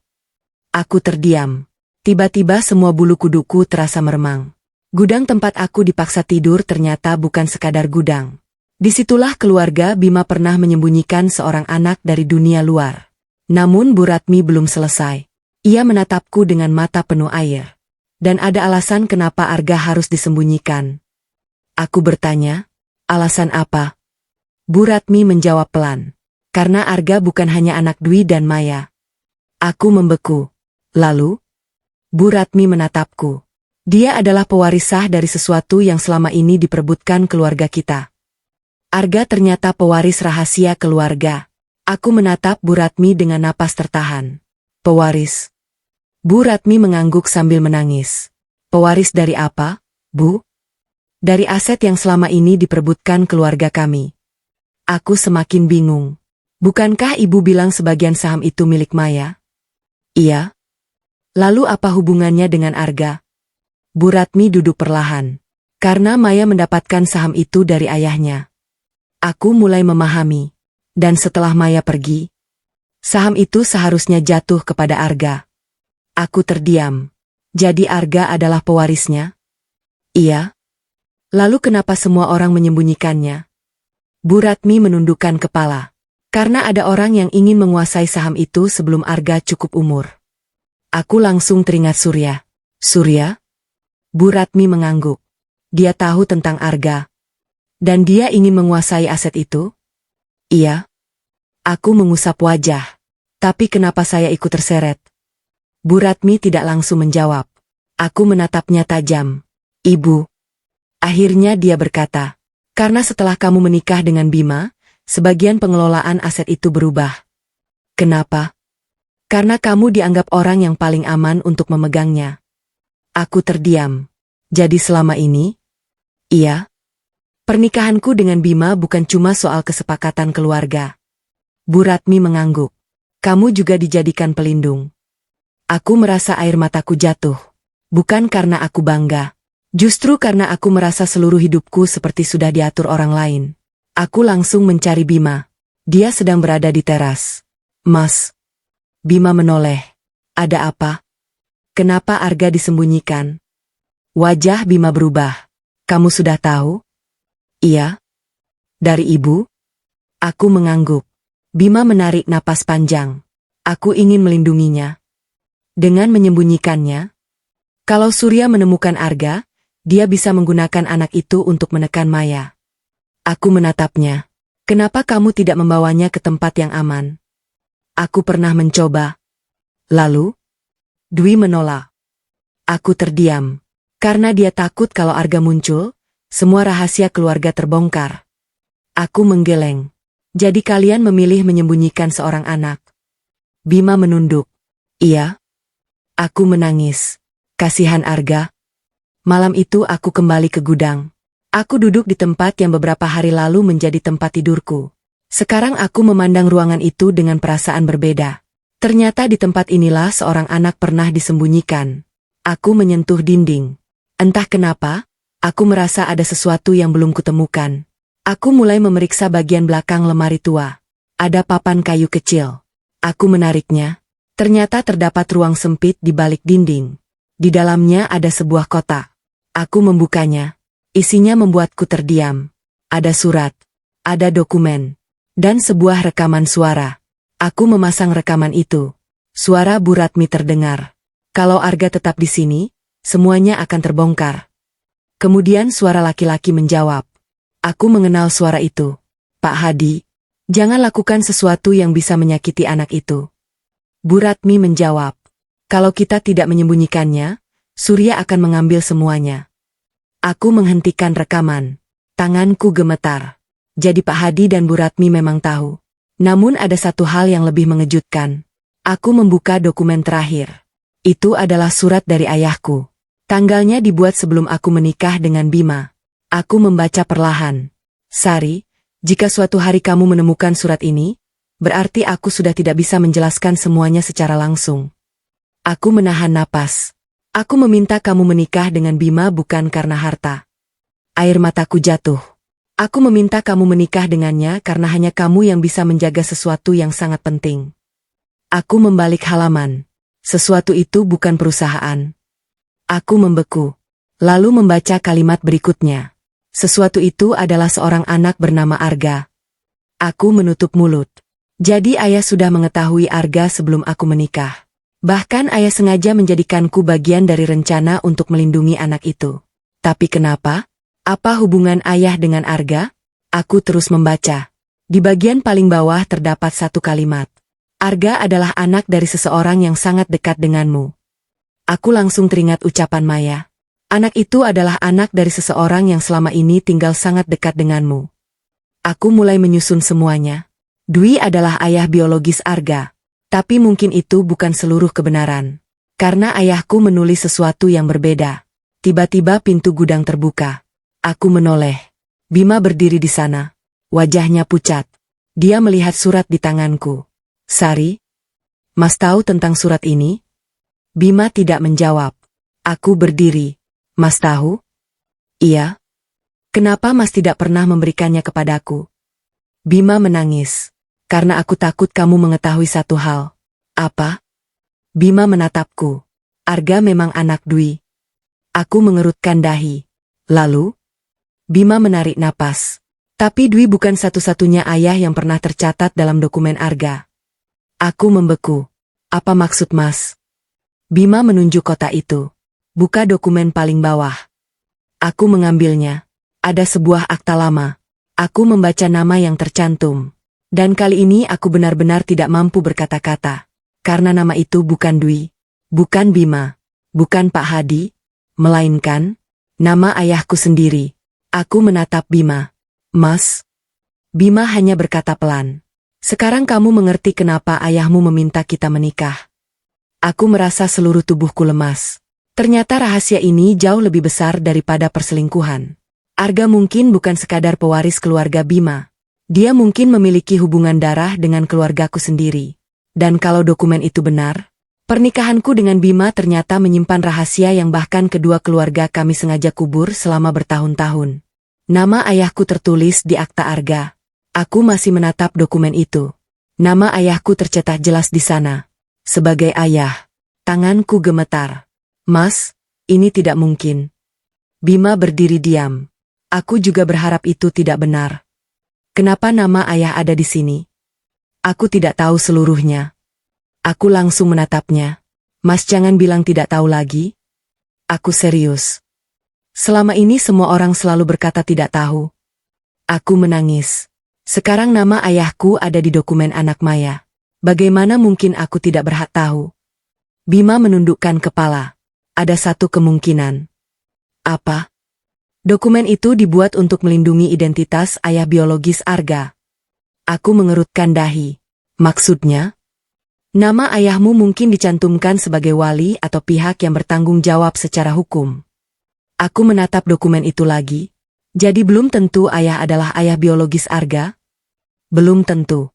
Aku terdiam. Tiba-tiba semua bulu kuduku terasa meremang. Gudang tempat aku dipaksa tidur ternyata bukan sekadar gudang. Disitulah keluarga Bima pernah menyembunyikan seorang anak dari dunia luar. Namun Bu Ratmi belum selesai. Ia menatapku dengan mata penuh air. Dan ada alasan kenapa Arga harus disembunyikan. Aku bertanya, alasan apa? Bu Ratmi menjawab pelan. Karena Arga bukan hanya anak Dwi dan Maya. Aku membeku. Lalu, Bu Ratmi menatapku. Dia adalah pewaris sah dari sesuatu yang selama ini diperebutkan keluarga kita. Arga ternyata pewaris rahasia keluarga. Aku menatap Bu Ratmi dengan napas tertahan. Pewaris. Bu Ratmi mengangguk sambil menangis. Pewaris dari apa, Bu? Dari aset yang selama ini diperebutkan keluarga kami. Aku semakin bingung. Bukankah ibu bilang sebagian saham itu milik Maya? Iya. Lalu apa hubungannya dengan Arga? Bu Ratmi duduk perlahan. Karena Maya mendapatkan saham itu dari ayahnya. Aku mulai memahami. Dan setelah Maya pergi, saham itu seharusnya jatuh kepada Arga. Aku terdiam. Jadi Arga adalah pewarisnya? Iya. Lalu kenapa semua orang menyembunyikannya? Bu Ratmi menundukkan kepala. Karena ada orang yang ingin menguasai saham itu sebelum Arga cukup umur. Aku langsung teringat Surya. Surya? Bu Ratmi mengangguk. Dia tahu tentang Arga. Dan dia ingin menguasai aset itu? Iya. Aku mengusap wajah. Tapi kenapa saya ikut terseret? Bu Ratmi tidak langsung menjawab. Aku menatapnya tajam. Ibu. Akhirnya dia berkata, karena setelah kamu menikah dengan Bima, sebagian pengelolaan aset itu berubah. Kenapa? Karena kamu dianggap orang yang paling aman untuk memegangnya. Aku terdiam. Jadi selama ini? Iya. Pernikahanku dengan Bima bukan cuma soal kesepakatan keluarga. Bu Ratmi mengangguk. Kamu juga dijadikan pelindung. Aku merasa air mataku jatuh. Bukan karena aku bangga. Justru karena aku merasa seluruh hidupku seperti sudah diatur orang lain. Aku langsung mencari Bima. Dia sedang berada di teras. Mas. Bima menoleh. Ada apa? Kenapa Arga disembunyikan? Wajah Bima berubah. Kamu sudah tahu? Iya. Dari ibu? Aku mengangguk. Bima menarik napas panjang. Aku ingin melindunginya. Dengan menyembunyikannya. Kalau Surya menemukan Arga, dia bisa menggunakan anak itu untuk menekan Maya. Aku menatapnya. Kenapa kamu tidak membawanya ke tempat yang aman? Aku pernah mencoba. Lalu? Dwi menolak. Aku terdiam. Karena dia takut kalau Arga muncul, semua rahasia keluarga terbongkar. Aku menggeleng. Jadi kalian memilih menyembunyikan seorang anak? Bima menunduk. Iya. Aku menangis. Kasihan Arga. Malam itu aku kembali ke gudang. Aku duduk di tempat yang beberapa hari lalu menjadi tempat tidurku. Sekarang aku memandang ruangan itu dengan perasaan berbeda. Ternyata di tempat inilah seorang anak pernah disembunyikan. Aku menyentuh dinding. Entah kenapa, aku merasa ada sesuatu yang belum kutemukan. Aku mulai memeriksa bagian belakang lemari tua. Ada papan kayu kecil. Aku menariknya. Ternyata terdapat ruang sempit di balik dinding. Di dalamnya ada sebuah kotak. Aku membukanya. Isinya membuatku terdiam. Ada surat. Ada dokumen. Dan sebuah rekaman suara. Aku memasang rekaman itu. Suara Bu Ratmi terdengar. Kalau Arga tetap di sini, semuanya akan terbongkar. Kemudian suara laki-laki menjawab. Aku mengenal suara itu. Pak Hadi, jangan lakukan sesuatu yang bisa menyakiti anak itu. Bu Ratmi menjawab. Kalau kita tidak menyembunyikannya, Surya akan mengambil semuanya. Aku menghentikan rekaman. Tanganku gemetar. Jadi Pak Hadi dan Bu Ratmi memang tahu. Namun ada satu hal yang lebih mengejutkan. Aku membuka dokumen terakhir. Itu adalah surat dari ayahku. Tanggalnya dibuat sebelum aku menikah dengan Bima. Aku membaca perlahan. Sari, jika suatu hari kamu menemukan surat ini, berarti aku sudah tidak bisa menjelaskan semuanya secara langsung. Aku menahan napas. Aku meminta kamu menikah dengan Bima bukan karena harta. Air mataku jatuh. Aku meminta kamu menikah dengannya karena hanya kamu yang bisa menjaga sesuatu yang sangat penting. Aku membalik halaman. Sesuatu itu bukan perusahaan. Aku membeku. Lalu membaca kalimat berikutnya. Sesuatu itu adalah seorang anak bernama Arga. Aku menutup mulut. Jadi ayah sudah mengetahui Arga sebelum aku menikah. Bahkan ayah sengaja menjadikanku bagian dari rencana untuk melindungi anak itu. Tapi kenapa? Apa hubungan ayah dengan Arga? Aku terus membaca. Di bagian paling bawah terdapat satu kalimat. Arga adalah anak dari seseorang yang sangat dekat denganmu. Aku langsung teringat ucapan Maya. Anak itu adalah anak dari seseorang yang selama ini tinggal sangat dekat denganmu. Aku mulai menyusun semuanya. Dwi adalah ayah biologis Arga. Tapi mungkin itu bukan seluruh kebenaran. Karena ayahku menulis sesuatu yang berbeda. Tiba-tiba pintu gudang terbuka. Aku menoleh. Bima berdiri di sana. Wajahnya pucat. Dia melihat surat di tanganku. Sari, Mas tahu tentang surat ini? Bima tidak menjawab. Aku berdiri. Mas tahu? Iya. Kenapa Mas tidak pernah memberikannya kepadaku? Bima menangis. Karena aku takut kamu mengetahui satu hal. Apa? Bima menatapku. Arga memang anak Dwi. Aku mengerutkan dahi. Lalu? Bima menarik napas. Tapi Dwi bukan satu-satunya ayah yang pernah tercatat dalam dokumen Arga. Aku membeku. Apa maksud Mas? Bima menunjuk kotak itu. Buka dokumen paling bawah. Aku mengambilnya. Ada sebuah akta lama. Aku membaca nama yang tercantum. Dan kali ini aku benar-benar tidak mampu berkata-kata. Karena nama itu bukan Dwi. Bukan Bima. Bukan Pak Hadi. Melainkan nama ayahku sendiri. Aku menatap Bima. Mas. Bima hanya berkata pelan. Sekarang kamu mengerti kenapa ayahmu meminta kita menikah. Aku merasa seluruh tubuhku lemas. Ternyata rahasia ini jauh lebih besar daripada perselingkuhan. Arga mungkin bukan sekadar pewaris keluarga Bima. Dia mungkin memiliki hubungan darah dengan keluargaku sendiri. Dan kalau dokumen itu benar, pernikahanku dengan Bima ternyata menyimpan rahasia yang bahkan kedua keluarga kami sengaja kubur selama bertahun-tahun. Nama ayahku tertulis di akta Arga. Aku masih menatap dokumen itu. Nama ayahku tercetak jelas di sana. Sebagai ayah, tanganku gemetar. Mas, ini tidak mungkin. Bima berdiri diam. Aku juga berharap itu tidak benar. Kenapa nama ayah ada di sini? Aku tidak tahu seluruhnya. Aku langsung menatapnya. Mas jangan bilang tidak tahu lagi. Aku serius. Selama ini semua orang selalu berkata tidak tahu. Aku menangis. Sekarang nama ayahku ada di dokumen anak Maya. Bagaimana mungkin aku tidak berhak tahu? Bima menundukkan kepala. Ada satu kemungkinan. Apa? Dokumen itu dibuat untuk melindungi identitas ayah biologis Arga. Aku mengerutkan dahi. Maksudnya? Nama ayahmu mungkin dicantumkan sebagai wali atau pihak yang bertanggung jawab secara hukum. Aku menatap dokumen itu lagi. Jadi belum tentu ayah adalah ayah biologis Arga? Belum tentu.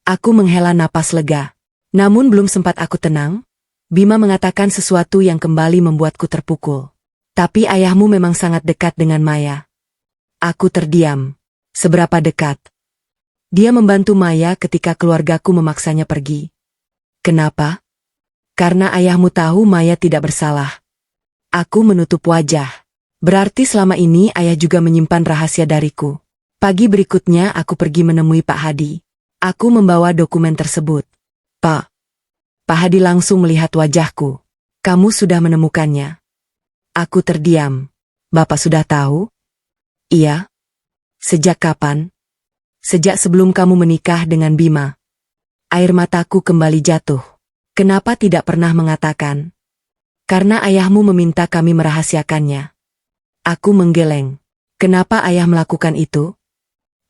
Aku menghela napas lega. Namun belum sempat aku tenang, Bima mengatakan sesuatu yang kembali membuatku terpukul. Tapi ayahmu memang sangat dekat dengan Maya. Aku terdiam. Seberapa dekat? Dia membantu Maya ketika keluargaku memaksanya pergi. Kenapa? Karena ayahmu tahu Maya tidak bersalah. Aku menutup wajah. Berarti selama ini ayah juga menyimpan rahasia dariku. Pagi berikutnya aku pergi menemui Pak Hadi. Aku membawa dokumen tersebut. Pak. Pak Hadi langsung melihat wajahku. Kamu sudah menemukannya. Aku terdiam. Bapak sudah tahu? Iya. Sejak kapan? Sejak sebelum kamu menikah dengan Bima. Air mataku kembali jatuh. Kenapa tidak pernah mengatakan? Karena ayahmu meminta kami merahasiakannya. Aku menggeleng. Kenapa ayah melakukan itu?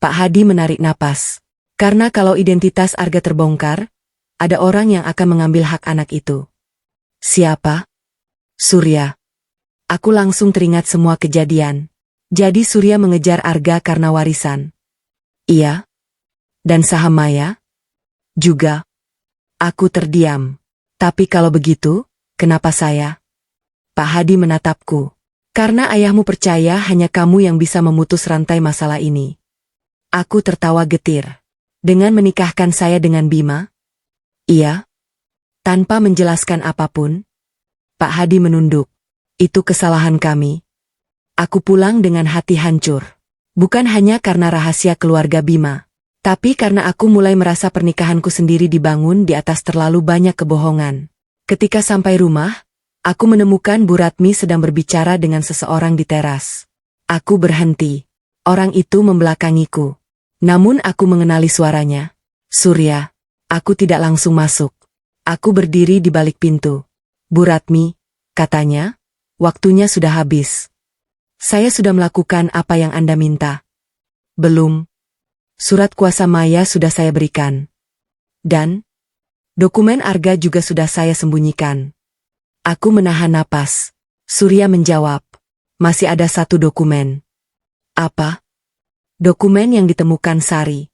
Pak Hadi menarik napas. Karena kalau identitas Arga terbongkar, ada orang yang akan mengambil hak anak itu. Siapa? Surya. Aku langsung teringat semua kejadian. Jadi Surya mengejar Arga karena warisan. Iya. Dan saham Maya? Juga. Aku terdiam. Tapi kalau begitu, kenapa saya? Pak Hadi menatapku. Karena ayahmu percaya hanya kamu yang bisa memutus rantai masalah ini. Aku tertawa getir. Dengan menikahkan saya dengan Bima? Iya. Tanpa menjelaskan apapun? Pak Hadi menunduk. Itu kesalahan kami. Aku pulang dengan hati hancur. Bukan hanya karena rahasia keluarga Bima. Tapi karena aku mulai merasa pernikahanku sendiri dibangun di atas terlalu banyak kebohongan. Ketika sampai rumah, aku menemukan Bu Ratmi sedang berbicara dengan seseorang di teras. Aku berhenti. Orang itu membelakangiku. Namun aku mengenali suaranya. Surya. Aku tidak langsung masuk. Aku berdiri di balik pintu. Bu Ratmi, katanya, waktunya sudah habis. Saya sudah melakukan apa yang Anda minta. Belum. Surat kuasa Maya sudah saya berikan. Dan dokumen Arga juga sudah saya sembunyikan. Aku menahan napas. Surya menjawab. Masih ada satu dokumen. Apa? Dokumen yang ditemukan Sari.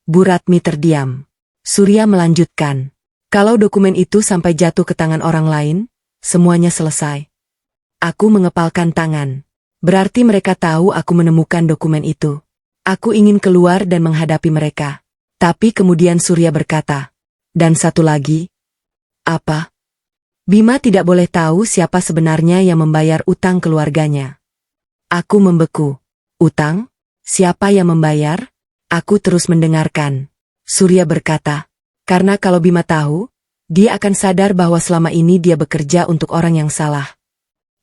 Bu Ratmi terdiam. Surya melanjutkan. Kalau dokumen itu sampai jatuh ke tangan orang lain, semuanya selesai. Aku mengepalkan tangan. Berarti mereka tahu aku menemukan dokumen itu. Aku ingin keluar dan menghadapi mereka. Tapi kemudian Surya berkata. Dan satu lagi. Apa? Bima tidak boleh tahu siapa sebenarnya yang membayar utang keluarganya. Aku membeku. Utang? Siapa yang membayar? Aku terus mendengarkan. Surya berkata, karena kalau Bima tahu, dia akan sadar bahwa selama ini dia bekerja untuk orang yang salah.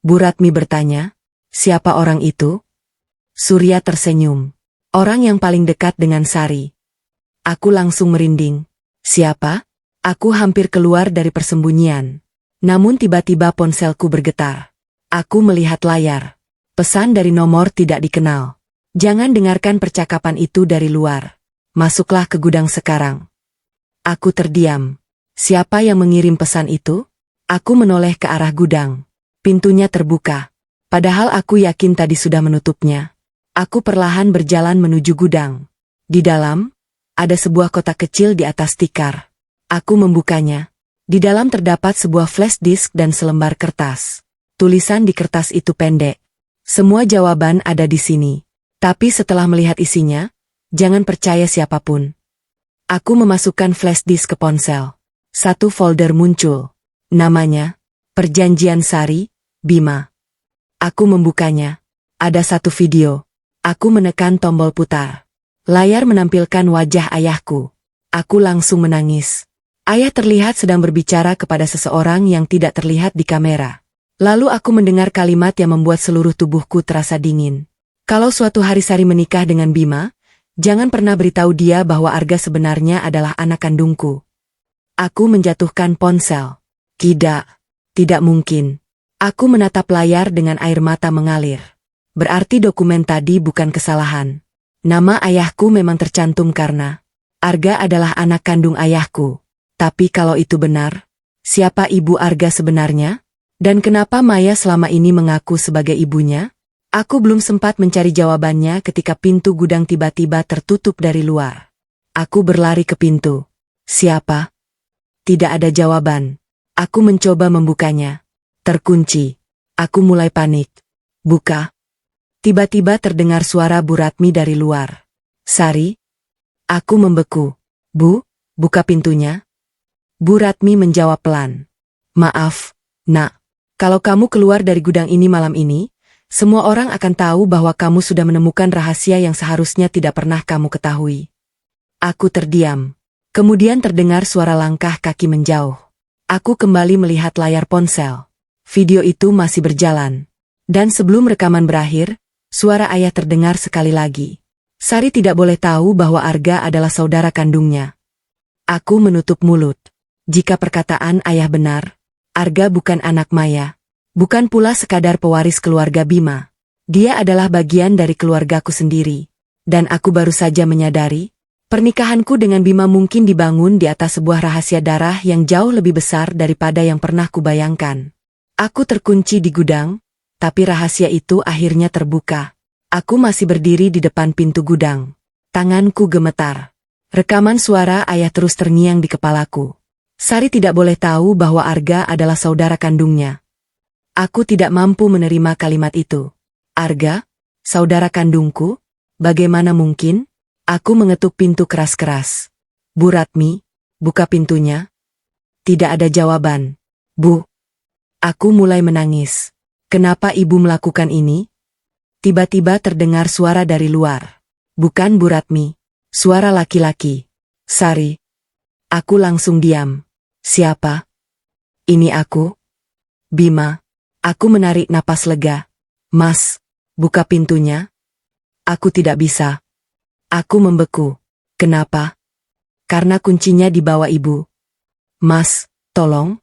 Bu Ratmi bertanya, siapa orang itu? Surya tersenyum. Orang yang paling dekat dengan Sari. Aku langsung merinding. Siapa? Aku hampir keluar dari persembunyian. Namun tiba-tiba ponselku bergetar. Aku melihat layar. Pesan dari nomor tidak dikenal. Jangan dengarkan percakapan itu dari luar. Masuklah ke gudang sekarang. Aku terdiam. Siapa yang mengirim pesan itu? Aku menoleh ke arah gudang. Pintunya terbuka. Padahal aku yakin tadi sudah menutupnya. Aku perlahan berjalan menuju gudang. Di dalam, ada sebuah kotak kecil di atas tikar. Aku membukanya. Di dalam terdapat sebuah flash disk dan selembar kertas. Tulisan di kertas itu pendek. Semua jawaban ada di sini. Tapi setelah melihat isinya, jangan percaya siapapun. Aku memasukkan flash disk ke ponsel. Satu folder muncul. Namanya, Perjanjian Sari, Bima. Aku membukanya. Ada satu video. Aku menekan tombol putar. Layar menampilkan wajah ayahku. Aku langsung menangis. Ayah terlihat sedang berbicara kepada seseorang yang tidak terlihat di kamera. Lalu aku mendengar kalimat yang membuat seluruh tubuhku terasa dingin. Kalau suatu hari Sari menikah dengan Bima, jangan pernah beritahu dia bahwa Arga sebenarnya adalah anak kandungku. Aku menjatuhkan ponsel. Tidak mungkin. Aku menatap layar dengan air mata mengalir. Berarti dokumen tadi bukan kesalahan. Nama ayahku memang tercantum karena Arga adalah anak kandung ayahku. Tapi kalau itu benar, siapa ibu Arga sebenarnya? Dan kenapa Maya selama ini mengaku sebagai ibunya? Aku belum sempat mencari jawabannya ketika pintu gudang tiba-tiba tertutup dari luar. Aku berlari ke pintu. Siapa? Tidak ada jawaban. Aku mencoba membukanya. Terkunci. Aku mulai panik. Buka. Tiba-tiba terdengar suara Bu Ratmi dari luar. Sari? Aku membeku. Bu, buka pintunya. Bu Ratmi menjawab pelan. Maaf, Nak. Kalau kamu keluar dari gudang ini malam ini, semua orang akan tahu bahwa kamu sudah menemukan rahasia yang seharusnya tidak pernah kamu ketahui. Aku terdiam. Kemudian terdengar suara langkah kaki menjauh. Aku kembali melihat layar ponsel. Video itu masih berjalan. Dan sebelum rekaman berakhir, suara ayah terdengar sekali lagi. Sari tidak boleh tahu bahwa Arga adalah saudara kandungnya. Aku menutup mulut. Jika perkataan ayah benar, Arga bukan anak Maya. Bukan pula sekadar pewaris keluarga Bima. Dia adalah bagian dari keluargaku sendiri. Dan aku baru saja menyadari, pernikahanku dengan Bima mungkin dibangun di atas sebuah rahasia darah yang jauh lebih besar daripada yang pernah kubayangkan. Aku terkunci di gudang, tapi rahasia itu akhirnya terbuka. Aku masih berdiri di depan pintu gudang. Tanganku gemetar. Rekaman suara ayah terus terngiang di kepalaku. Sari tidak boleh tahu bahwa Arga adalah saudara kandungnya. Aku tidak mampu menerima kalimat itu. Arga? Saudara kandungku? Bagaimana mungkin? Aku mengetuk pintu keras-keras. Bu Ratmi, buka pintunya. Tidak ada jawaban. Bu. Aku mulai menangis. Kenapa ibu melakukan ini? Tiba-tiba terdengar suara dari luar. Bukan Bu Ratmi. Suara laki-laki. Sari. Aku langsung diam. Siapa? Ini aku. Bima. Aku menarik napas lega. Mas, buka pintunya. Aku tidak bisa. Aku membeku. Kenapa? Karena kuncinya di bawah ibu. Mas, tolong.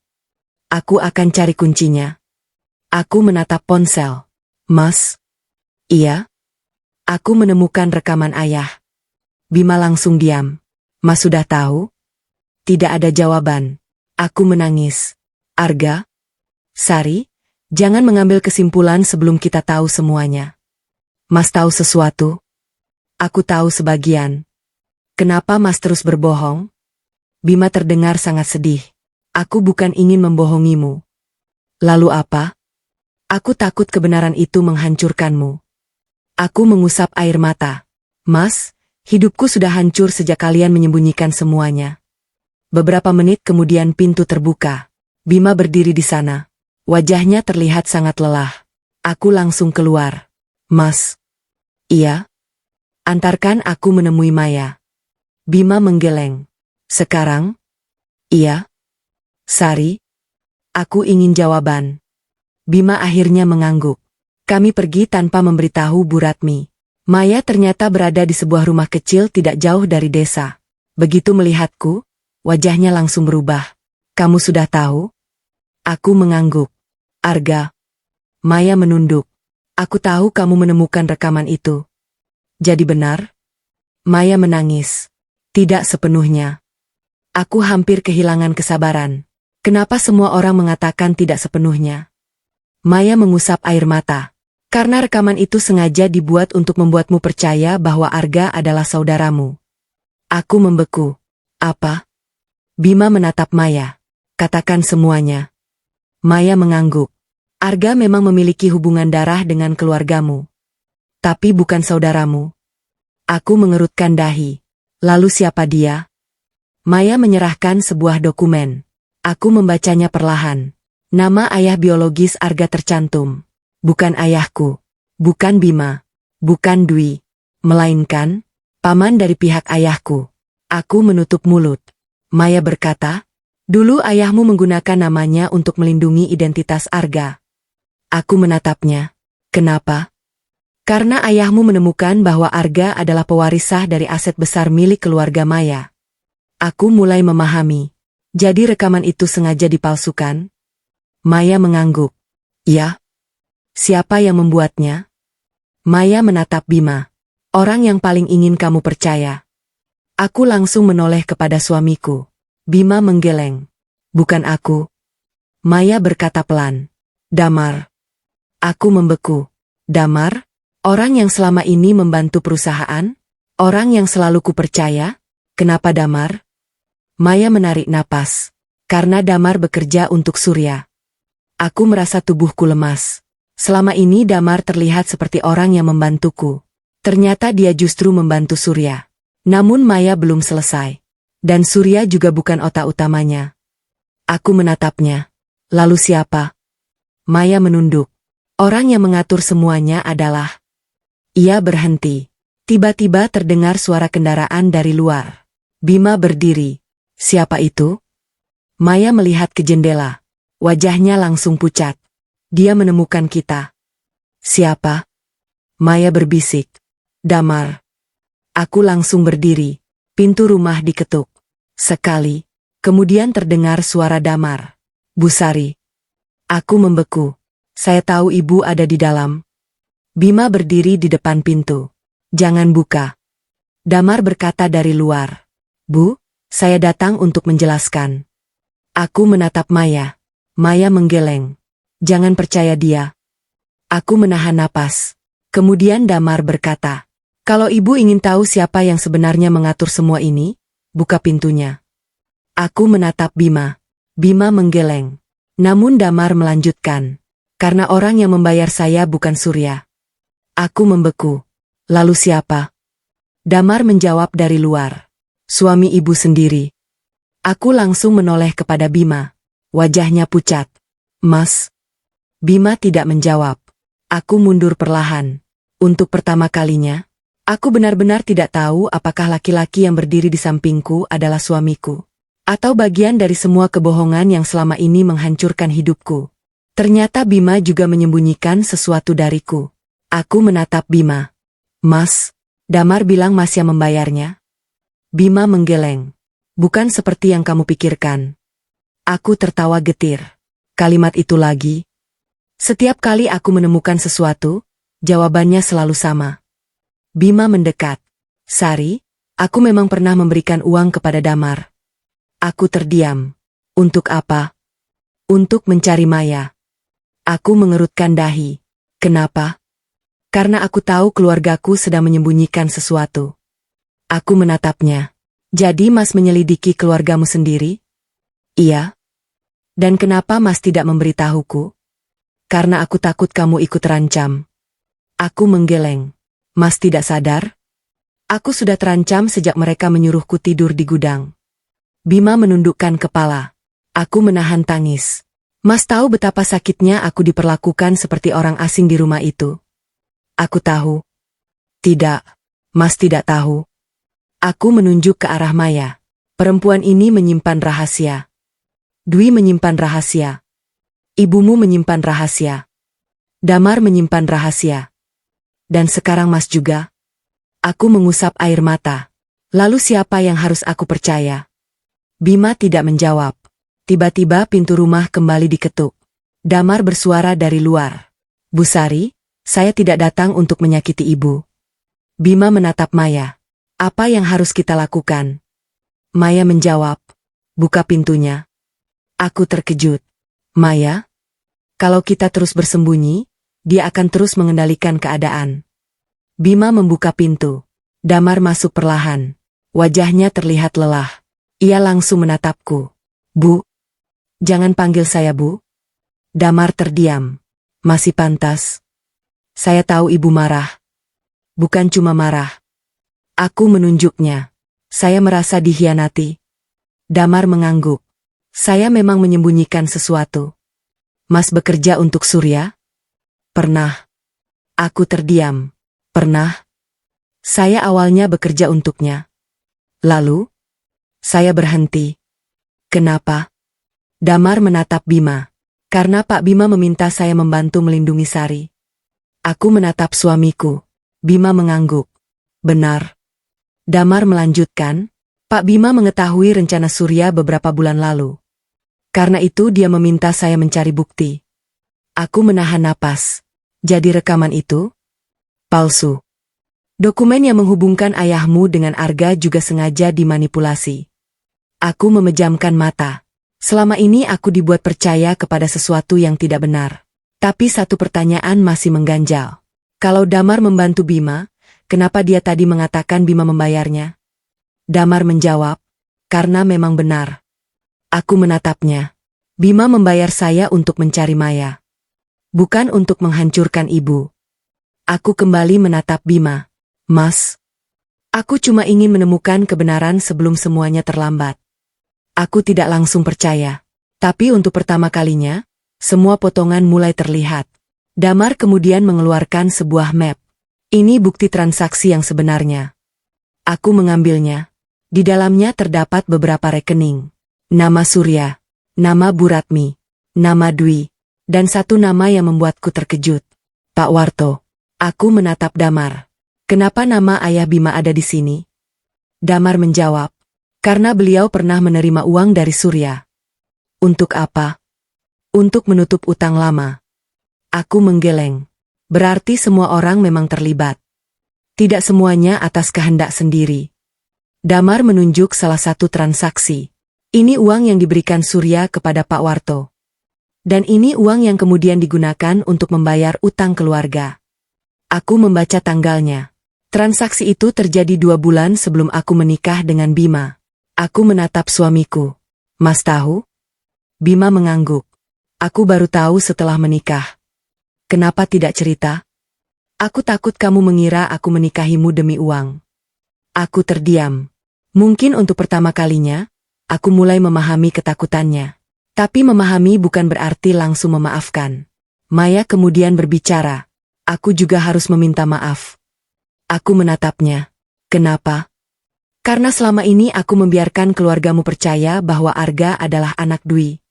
Aku akan cari kuncinya. Aku menatap ponsel. Mas. Iya. Aku menemukan rekaman ayah. Bima langsung diam. Mas sudah tahu? Tidak ada jawaban. Aku menangis. Arga? Sari? Jangan mengambil kesimpulan sebelum kita tahu semuanya. Mas tahu sesuatu? Aku tahu sebagian. Kenapa Mas terus berbohong? Bima terdengar sangat sedih. Aku bukan ingin membohongimu. Lalu apa? Aku takut kebenaran itu menghancurkanmu. Aku mengusap air mata. Mas, hidupku sudah hancur sejak kalian menyembunyikan semuanya. Beberapa menit kemudian pintu terbuka. Bima berdiri di sana. Wajahnya terlihat sangat lelah. Aku langsung keluar. Mas. Iya. Antarkan aku menemui Maya. Bima menggeleng. Sekarang? Iya. Sari. Aku ingin jawaban. Bima akhirnya mengangguk. Kami pergi tanpa memberitahu Bu Ratmi. Maya ternyata berada di sebuah rumah kecil tidak jauh dari desa. Begitu melihatku, wajahnya langsung berubah. Kamu sudah tahu? Aku mengangguk. Arga. Maya menunduk. Aku tahu kamu menemukan rekaman itu. Jadi benar? Maya menangis. Tidak sepenuhnya. Aku hampir kehilangan kesabaran. Kenapa semua orang mengatakan tidak sepenuhnya? Maya mengusap air mata. Karena rekaman itu sengaja dibuat untuk membuatmu percaya bahwa Arga adalah saudaramu. Aku membeku. Apa? Bima menatap Maya. Katakan semuanya. Maya mengangguk. Arga memang memiliki hubungan darah dengan keluargamu. Tapi bukan saudaramu. Aku mengerutkan dahi. Lalu siapa dia? Maya menyerahkan sebuah dokumen. Aku membacanya perlahan. Nama ayah biologis Arga tercantum. Bukan ayahku. Bukan Bima. Bukan Dwi. Melainkan paman dari pihak ayahku. Aku menutup mulut. Maya berkata, dulu ayahmu menggunakan namanya untuk melindungi identitas Arga. Aku menatapnya. Kenapa? Karena ayahmu menemukan bahwa Arga adalah pewaris sah dari aset besar milik keluarga Maya. Aku mulai memahami. Jadi rekaman itu sengaja dipalsukan? Maya mengangguk. Ya. Siapa yang membuatnya? Maya menatap Bima. Orang yang paling ingin kamu percaya. Aku langsung menoleh kepada suamiku. Bima menggeleng. Bukan aku. Maya berkata pelan. Damar. Aku membeku. Damar? Orang yang selama ini membantu perusahaan? Orang yang selalu kupercaya? Kenapa Damar? Maya menarik napas. Karena Damar bekerja untuk Surya. Aku merasa tubuhku lemas. Selama ini Damar terlihat seperti orang yang membantuku. Ternyata dia justru membantu Surya. Namun Maya belum selesai. Dan Surya juga bukan otak utamanya. Aku menatapnya. Lalu siapa? Maya menunduk. Orang yang mengatur semuanya adalah... Ia berhenti. Tiba-tiba terdengar suara kendaraan dari luar. Bima berdiri. Siapa itu? Maya melihat ke jendela. Wajahnya langsung pucat. Dia menemukan kita. Siapa? Maya berbisik. Damar. Aku langsung berdiri. Pintu rumah diketuk. Sekali. Kemudian terdengar suara Damar. Bu Sari. Aku membeku. Saya tahu ibu ada di dalam. Bima berdiri di depan pintu. Jangan buka. Damar berkata dari luar. Bu, saya datang untuk menjelaskan. Aku menatap Maya. Maya menggeleng. Jangan percaya dia. Aku menahan napas. Kemudian Damar berkata, kalau ibu ingin tahu siapa yang sebenarnya mengatur semua ini, buka pintunya. Aku menatap Bima. Bima menggeleng. Namun Damar melanjutkan. Karena orang yang membayar saya bukan Surya. Aku membeku. Lalu siapa? Damar menjawab dari luar. Suami ibu sendiri. Aku langsung menoleh kepada Bima. Wajahnya pucat. Mas. Bima tidak menjawab. Aku mundur perlahan. Untuk pertama kalinya, aku benar-benar tidak tahu apakah laki-laki yang berdiri di sampingku adalah suamiku. Atau bagian dari semua kebohongan yang selama ini menghancurkan hidupku. Ternyata Bima juga menyembunyikan sesuatu dariku. Aku menatap Bima. Mas, Damar bilang Mas yang membayarnya? Bima menggeleng. Bukan seperti yang kamu pikirkan. Aku tertawa getir. Kalimat itu lagi. Setiap kali aku menemukan sesuatu, jawabannya selalu sama. Bima mendekat. Sari, aku memang pernah memberikan uang kepada Damar. Aku terdiam. Untuk apa? Untuk mencari Maya. Aku mengerutkan dahi. Kenapa? Karena aku tahu keluargaku sedang menyembunyikan sesuatu. Aku menatapnya. Jadi Mas menyelidiki keluargamu sendiri? Iya. Dan kenapa Mas tidak memberitahuku? Karena aku takut kamu ikut terancam. Aku menggeleng. Mas tidak sadar? Aku sudah terancam sejak mereka menyuruhku tidur di gudang. Bima menundukkan kepala. Aku menahan tangis. Mas tahu betapa sakitnya aku diperlakukan seperti orang asing di rumah itu. Aku tahu. Tidak, Mas tidak tahu. Aku menunjuk ke arah Maya. Perempuan ini menyimpan rahasia. Dwi menyimpan rahasia. Ibumu menyimpan rahasia. Damar menyimpan rahasia. Dan sekarang Mas juga. Aku mengusap air mata. Lalu siapa yang harus aku percaya? Bima tidak menjawab. Tiba-tiba pintu rumah kembali diketuk. Damar bersuara dari luar. Bu Sari, saya tidak datang untuk menyakiti ibu. Bima menatap Maya. Apa yang harus kita lakukan? Maya menjawab. Buka pintunya. Aku terkejut. Maya? Kalau kita terus bersembunyi, dia akan terus mengendalikan keadaan. Bima membuka pintu. Damar masuk perlahan. Wajahnya terlihat lelah. Ia langsung menatapku. Bu? Jangan panggil saya Bu. Damar terdiam. Masih pantas. Saya tahu ibu marah. Bukan cuma marah. Aku menunjuknya. Saya merasa dikhianati. Damar mengangguk. Saya memang menyembunyikan sesuatu. Mas bekerja untuk Surya? Pernah. Aku terdiam. Pernah. Saya awalnya bekerja untuknya. Lalu? Saya berhenti. Kenapa? Damar menatap Bima. Karena Pak Bima meminta saya membantu melindungi Sari. Aku menatap suamiku. Bima mengangguk. Benar. Damar melanjutkan. Pak Bima mengetahui rencana Surya beberapa bulan lalu. Karena itu dia meminta saya mencari bukti. Aku menahan napas. Jadi rekaman itu? Palsu. Dokumen yang menghubungkan ayahmu dengan Arga juga sengaja dimanipulasi. Aku memejamkan mata. Selama ini aku dibuat percaya kepada sesuatu yang tidak benar. Tapi satu pertanyaan masih mengganjal. Kalau Damar membantu Bima, kenapa dia tadi mengatakan Bima membayarnya? Damar menjawab, karena memang benar. Aku menatapnya. Bima membayar saya untuk mencari Maya. Bukan untuk menghancurkan ibu. Aku kembali menatap Bima. Mas, aku cuma ingin menemukan kebenaran sebelum semuanya terlambat. Aku tidak langsung percaya. Tapi untuk pertama kalinya, semua potongan mulai terlihat. Damar kemudian mengeluarkan sebuah map. Ini bukti transaksi yang sebenarnya. Aku mengambilnya. Di dalamnya terdapat beberapa rekening. Nama Surya, nama Buratmi, nama Dwi, dan satu nama yang membuatku terkejut. Pak Warto. Aku menatap Damar. Kenapa nama ayah Bima ada di sini? Damar menjawab. Karena beliau pernah menerima uang dari Surya. Untuk apa? Untuk menutup utang lama. Aku menggeleng. Berarti semua orang memang terlibat. Tidak semuanya atas kehendak sendiri. Damar menunjuk salah satu transaksi. Ini uang yang diberikan Surya kepada Pak Warto. Dan ini uang yang kemudian digunakan untuk membayar utang keluarga. Aku membaca tanggalnya. Transaksi itu terjadi 2 bulan sebelum aku menikah dengan Bima. Aku menatap suamiku. Mas tahu? Bima mengangguk. Aku baru tahu setelah menikah. Kenapa tidak cerita? Aku takut kamu mengira aku menikahimu demi uang. Aku terdiam. Mungkin untuk pertama kalinya, aku mulai memahami ketakutannya. Tapi memahami bukan berarti langsung memaafkan. Maya kemudian berbicara. Aku juga harus meminta maaf. Aku menatapnya. Kenapa? Karena selama ini aku membiarkan keluargamu percaya bahwa Arga adalah anak Dwi.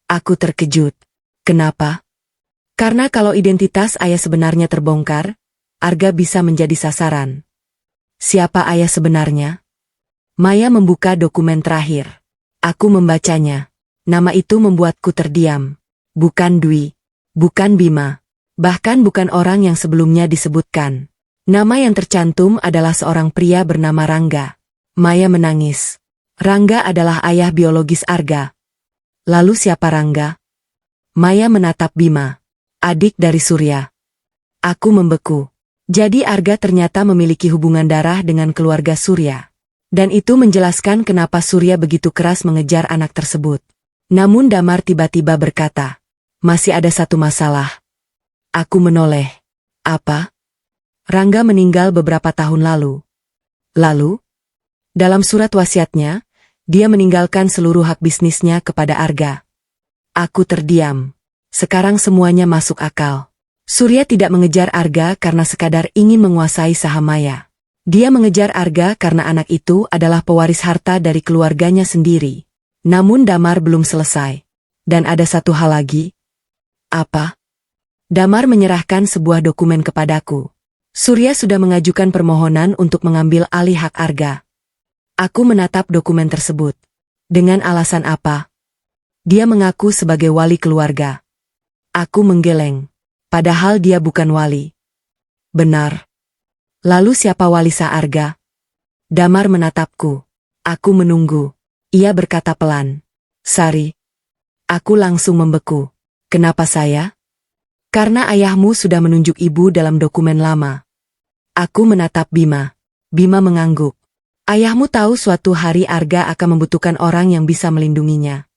Aku terkejut. Kenapa? Karena kalau identitas ayah sebenarnya terbongkar, Arga bisa menjadi sasaran. Siapa ayah sebenarnya? Maya membuka dokumen terakhir. Aku membacanya. Nama itu membuatku terdiam. Bukan Dwi. Bukan Bima. Bahkan bukan orang yang sebelumnya disebutkan. Nama yang tercantum adalah seorang pria bernama Rangga. Maya menangis. Rangga adalah ayah biologis Arga. Lalu siapa Rangga? Maya menatap Bima. Adik dari Surya. Aku membeku. Jadi Arga ternyata memiliki hubungan darah dengan keluarga Surya. Dan itu menjelaskan kenapa Surya begitu keras mengejar anak tersebut. Namun Damar tiba-tiba berkata, masih ada satu masalah. Aku menoleh. Apa? Rangga meninggal beberapa tahun lalu. Lalu? Dalam surat wasiatnya, dia meninggalkan seluruh hak bisnisnya kepada Arga. Aku terdiam. Sekarang semuanya masuk akal. Surya tidak mengejar Arga karena sekadar ingin menguasai saham Maya. Dia mengejar Arga karena anak itu adalah pewaris harta dari keluarganya sendiri. Namun Damar belum selesai. Dan ada satu hal lagi. Apa? Damar menyerahkan sebuah dokumen kepadaku. Surya sudah mengajukan permohonan untuk mengambil alih hak Arga. Aku menatap dokumen tersebut. Dengan alasan apa? Dia mengaku sebagai wali keluarga. Aku menggeleng. Padahal dia bukan wali. Benar. Lalu siapa wali Saarga? Damar menatapku. Aku menunggu. Ia berkata pelan. Sari. Aku langsung membeku. Kenapa saya? Karena ayahmu sudah menunjuk ibu dalam dokumen lama. Aku menatap Bima. Bima mengangguk. Ayahmu tahu suatu hari Arga akan membutuhkan orang yang bisa melindunginya.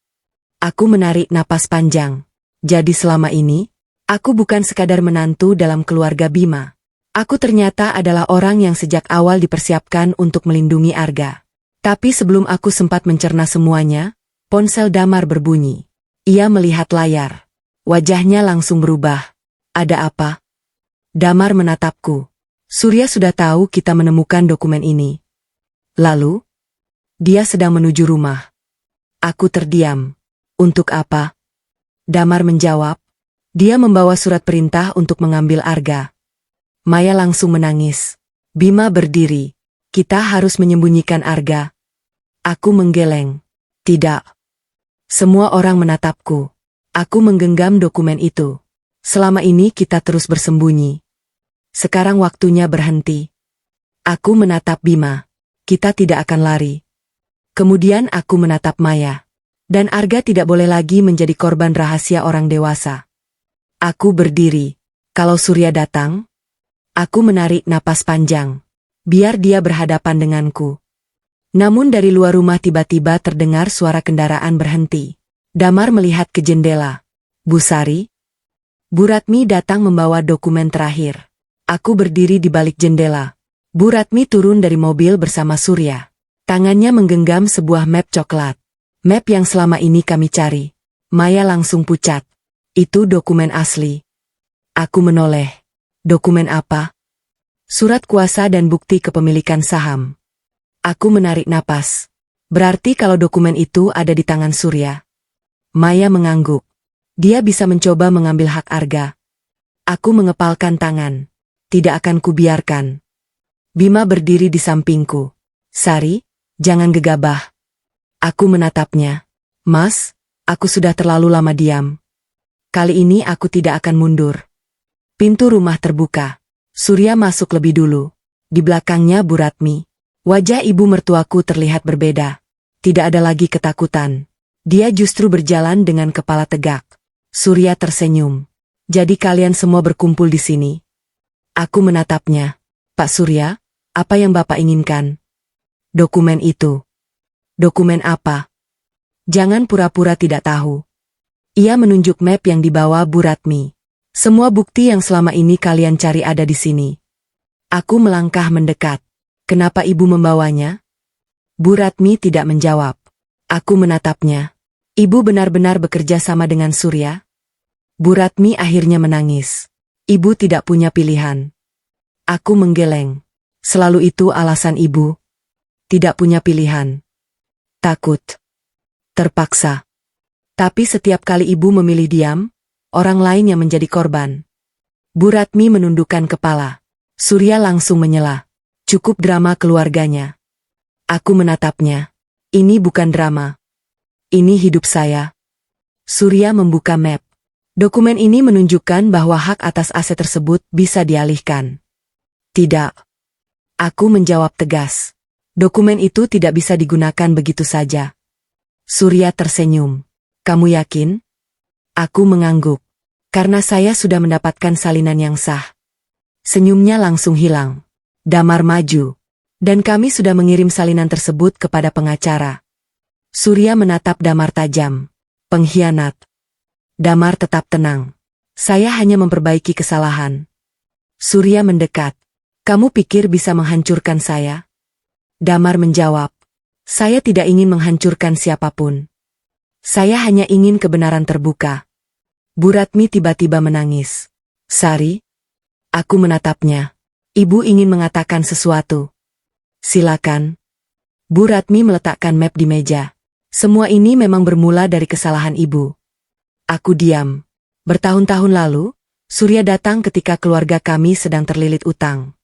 Aku menarik napas panjang. Jadi selama ini, aku bukan sekadar menantu dalam keluarga Bima. Aku ternyata adalah orang yang sejak awal dipersiapkan untuk melindungi Arga. Tapi sebelum aku sempat mencerna semuanya, ponsel Damar berbunyi. Ia melihat layar. Wajahnya langsung berubah. Ada apa? Damar menatapku. Surya sudah tahu kita menemukan dokumen ini. Lalu, dia sedang menuju rumah. Aku terdiam. Untuk apa? Damar menjawab. Dia membawa surat perintah untuk mengambil Arga. Maya langsung menangis. Bima berdiri. Kita harus menyembunyikan Arga. Aku menggeleng. Tidak. Semua orang menatapku. Aku menggenggam dokumen itu. Selama ini kita terus bersembunyi. Sekarang waktunya berhenti. Aku menatap Bima. Kita tidak akan lari. Kemudian aku menatap Maya. Dan Arga tidak boleh lagi menjadi korban rahasia orang dewasa. Aku berdiri. Kalau Surya datang, aku menarik napas panjang. Biar dia berhadapan denganku. Namun dari luar rumah tiba-tiba terdengar suara kendaraan berhenti. Damar melihat ke jendela. Bu Sari? Bu Ratmi datang membawa dokumen terakhir. Aku berdiri di balik jendela. Bu Ratmi turun dari mobil bersama Surya. Tangannya menggenggam sebuah map coklat. Map yang selama ini kami cari. Maya langsung pucat. Itu dokumen asli. Aku menoleh. Dokumen apa? Surat kuasa dan bukti kepemilikan saham. Aku menarik napas. Berarti kalau dokumen itu ada di tangan Surya. Maya mengangguk. Dia bisa mencoba mengambil hak Arga. Aku mengepalkan tangan. Tidak akan kubiarkan. Bima berdiri di sampingku. Sari, jangan gegabah. Aku menatapnya. Mas, aku sudah terlalu lama diam. Kali ini aku tidak akan mundur. Pintu rumah terbuka. Surya masuk lebih dulu. Di belakangnya Bu Ratmi. Wajah ibu mertuaku terlihat berbeda. Tidak ada lagi ketakutan. Dia justru berjalan dengan kepala tegak. Surya tersenyum. Jadi kalian semua berkumpul di sini. Aku menatapnya. Pak Surya, apa yang Bapak inginkan? Dokumen itu. Dokumen apa? Jangan pura-pura tidak tahu. Ia menunjuk map yang dibawa Bu Ratmi. Semua bukti yang selama ini kalian cari ada di sini. Aku melangkah mendekat. Kenapa ibu membawanya? Bu Ratmi tidak menjawab. Aku menatapnya. Ibu benar-benar bekerja sama dengan Surya? Bu Ratmi akhirnya menangis. Ibu tidak punya pilihan. Aku menggeleng. Selalu itu alasan ibu. Tidak punya pilihan. Takut. Terpaksa. Tapi setiap kali ibu memilih diam, orang lain yang menjadi korban. Bu Ratmi menundukkan kepala. Surya langsung menyela. Cukup drama keluarganya. Aku menatapnya. Ini bukan drama. Ini hidup saya. Surya membuka map. Dokumen ini menunjukkan bahwa hak atas aset tersebut bisa dialihkan. Tidak. Aku menjawab tegas. Dokumen itu tidak bisa digunakan begitu saja. Surya tersenyum. Kamu yakin? Aku mengangguk. Karena saya sudah mendapatkan salinan yang sah. Senyumnya langsung hilang. Damar maju. Dan kami sudah mengirim salinan tersebut kepada pengacara. Surya menatap Damar tajam. Pengkhianat. Damar tetap tenang. Saya hanya memperbaiki kesalahan. Surya mendekat. Kamu pikir bisa menghancurkan saya? Damar menjawab. Saya tidak ingin menghancurkan siapapun. Saya hanya ingin kebenaran terbuka. Bu Ratmi tiba-tiba menangis. Sari? Aku menatapnya. Ibu ingin mengatakan sesuatu. Silakan. Bu Ratmi meletakkan map di meja. Semua ini memang bermula dari kesalahan ibu. Aku diam. Bertahun-tahun lalu, Surya datang ketika keluarga kami sedang terlilit utang.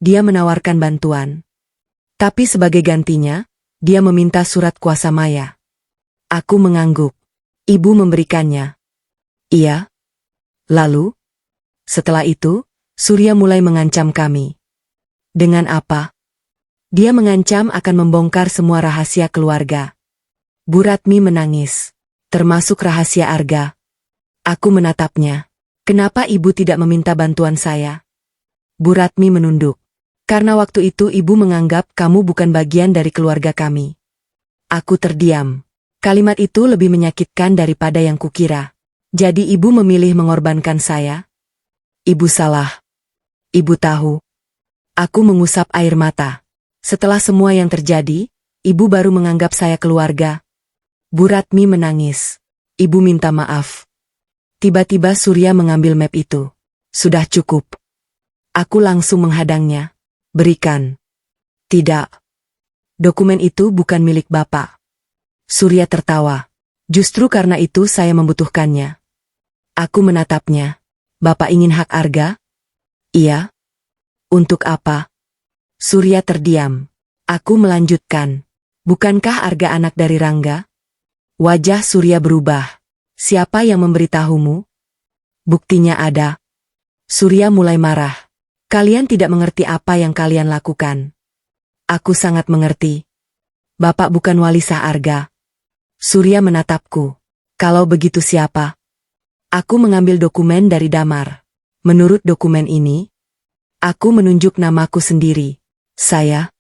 Dia menawarkan bantuan. Tapi sebagai gantinya, dia meminta surat kuasa Maya. Aku mengangguk. Ibu memberikannya. Iya. Lalu? Setelah itu, Surya mulai mengancam kami. Dengan apa? Dia mengancam akan membongkar semua rahasia keluarga. Bu Ratmi menangis. Termasuk rahasia Arga. Aku menatapnya. Kenapa ibu tidak meminta bantuan saya? Bu Ratmi menunduk. Karena waktu itu ibu menganggap kamu bukan bagian dari keluarga kami. Aku terdiam. Kalimat itu lebih menyakitkan daripada yang kukira. Jadi ibu memilih mengorbankan saya? Ibu salah. Ibu tahu. Aku mengusap air mata. Setelah semua yang terjadi, ibu baru menganggap saya keluarga. Bu Ratmi menangis. Ibu minta maaf. Tiba-tiba Surya mengambil map itu. Sudah cukup. Aku langsung menghadangnya. Berikan. Tidak. Dokumen itu bukan milik Bapak. Surya tertawa. Justru karena itu saya membutuhkannya. Aku menatapnya. Bapak ingin hak Arga? Iya. Untuk apa? Surya terdiam. Aku melanjutkan. Bukankah Arga anak dari Rangga? Wajah Surya berubah. Siapa yang memberitahumu? Buktinya ada. Surya mulai marah. Kalian tidak mengerti apa yang kalian lakukan. Aku sangat mengerti. Bapak bukan wali sah Arga. Surya menatapku. Kalau begitu siapa? Aku mengambil dokumen dari Damar. Menurut dokumen ini, aku menunjuk namaku sendiri. Saya.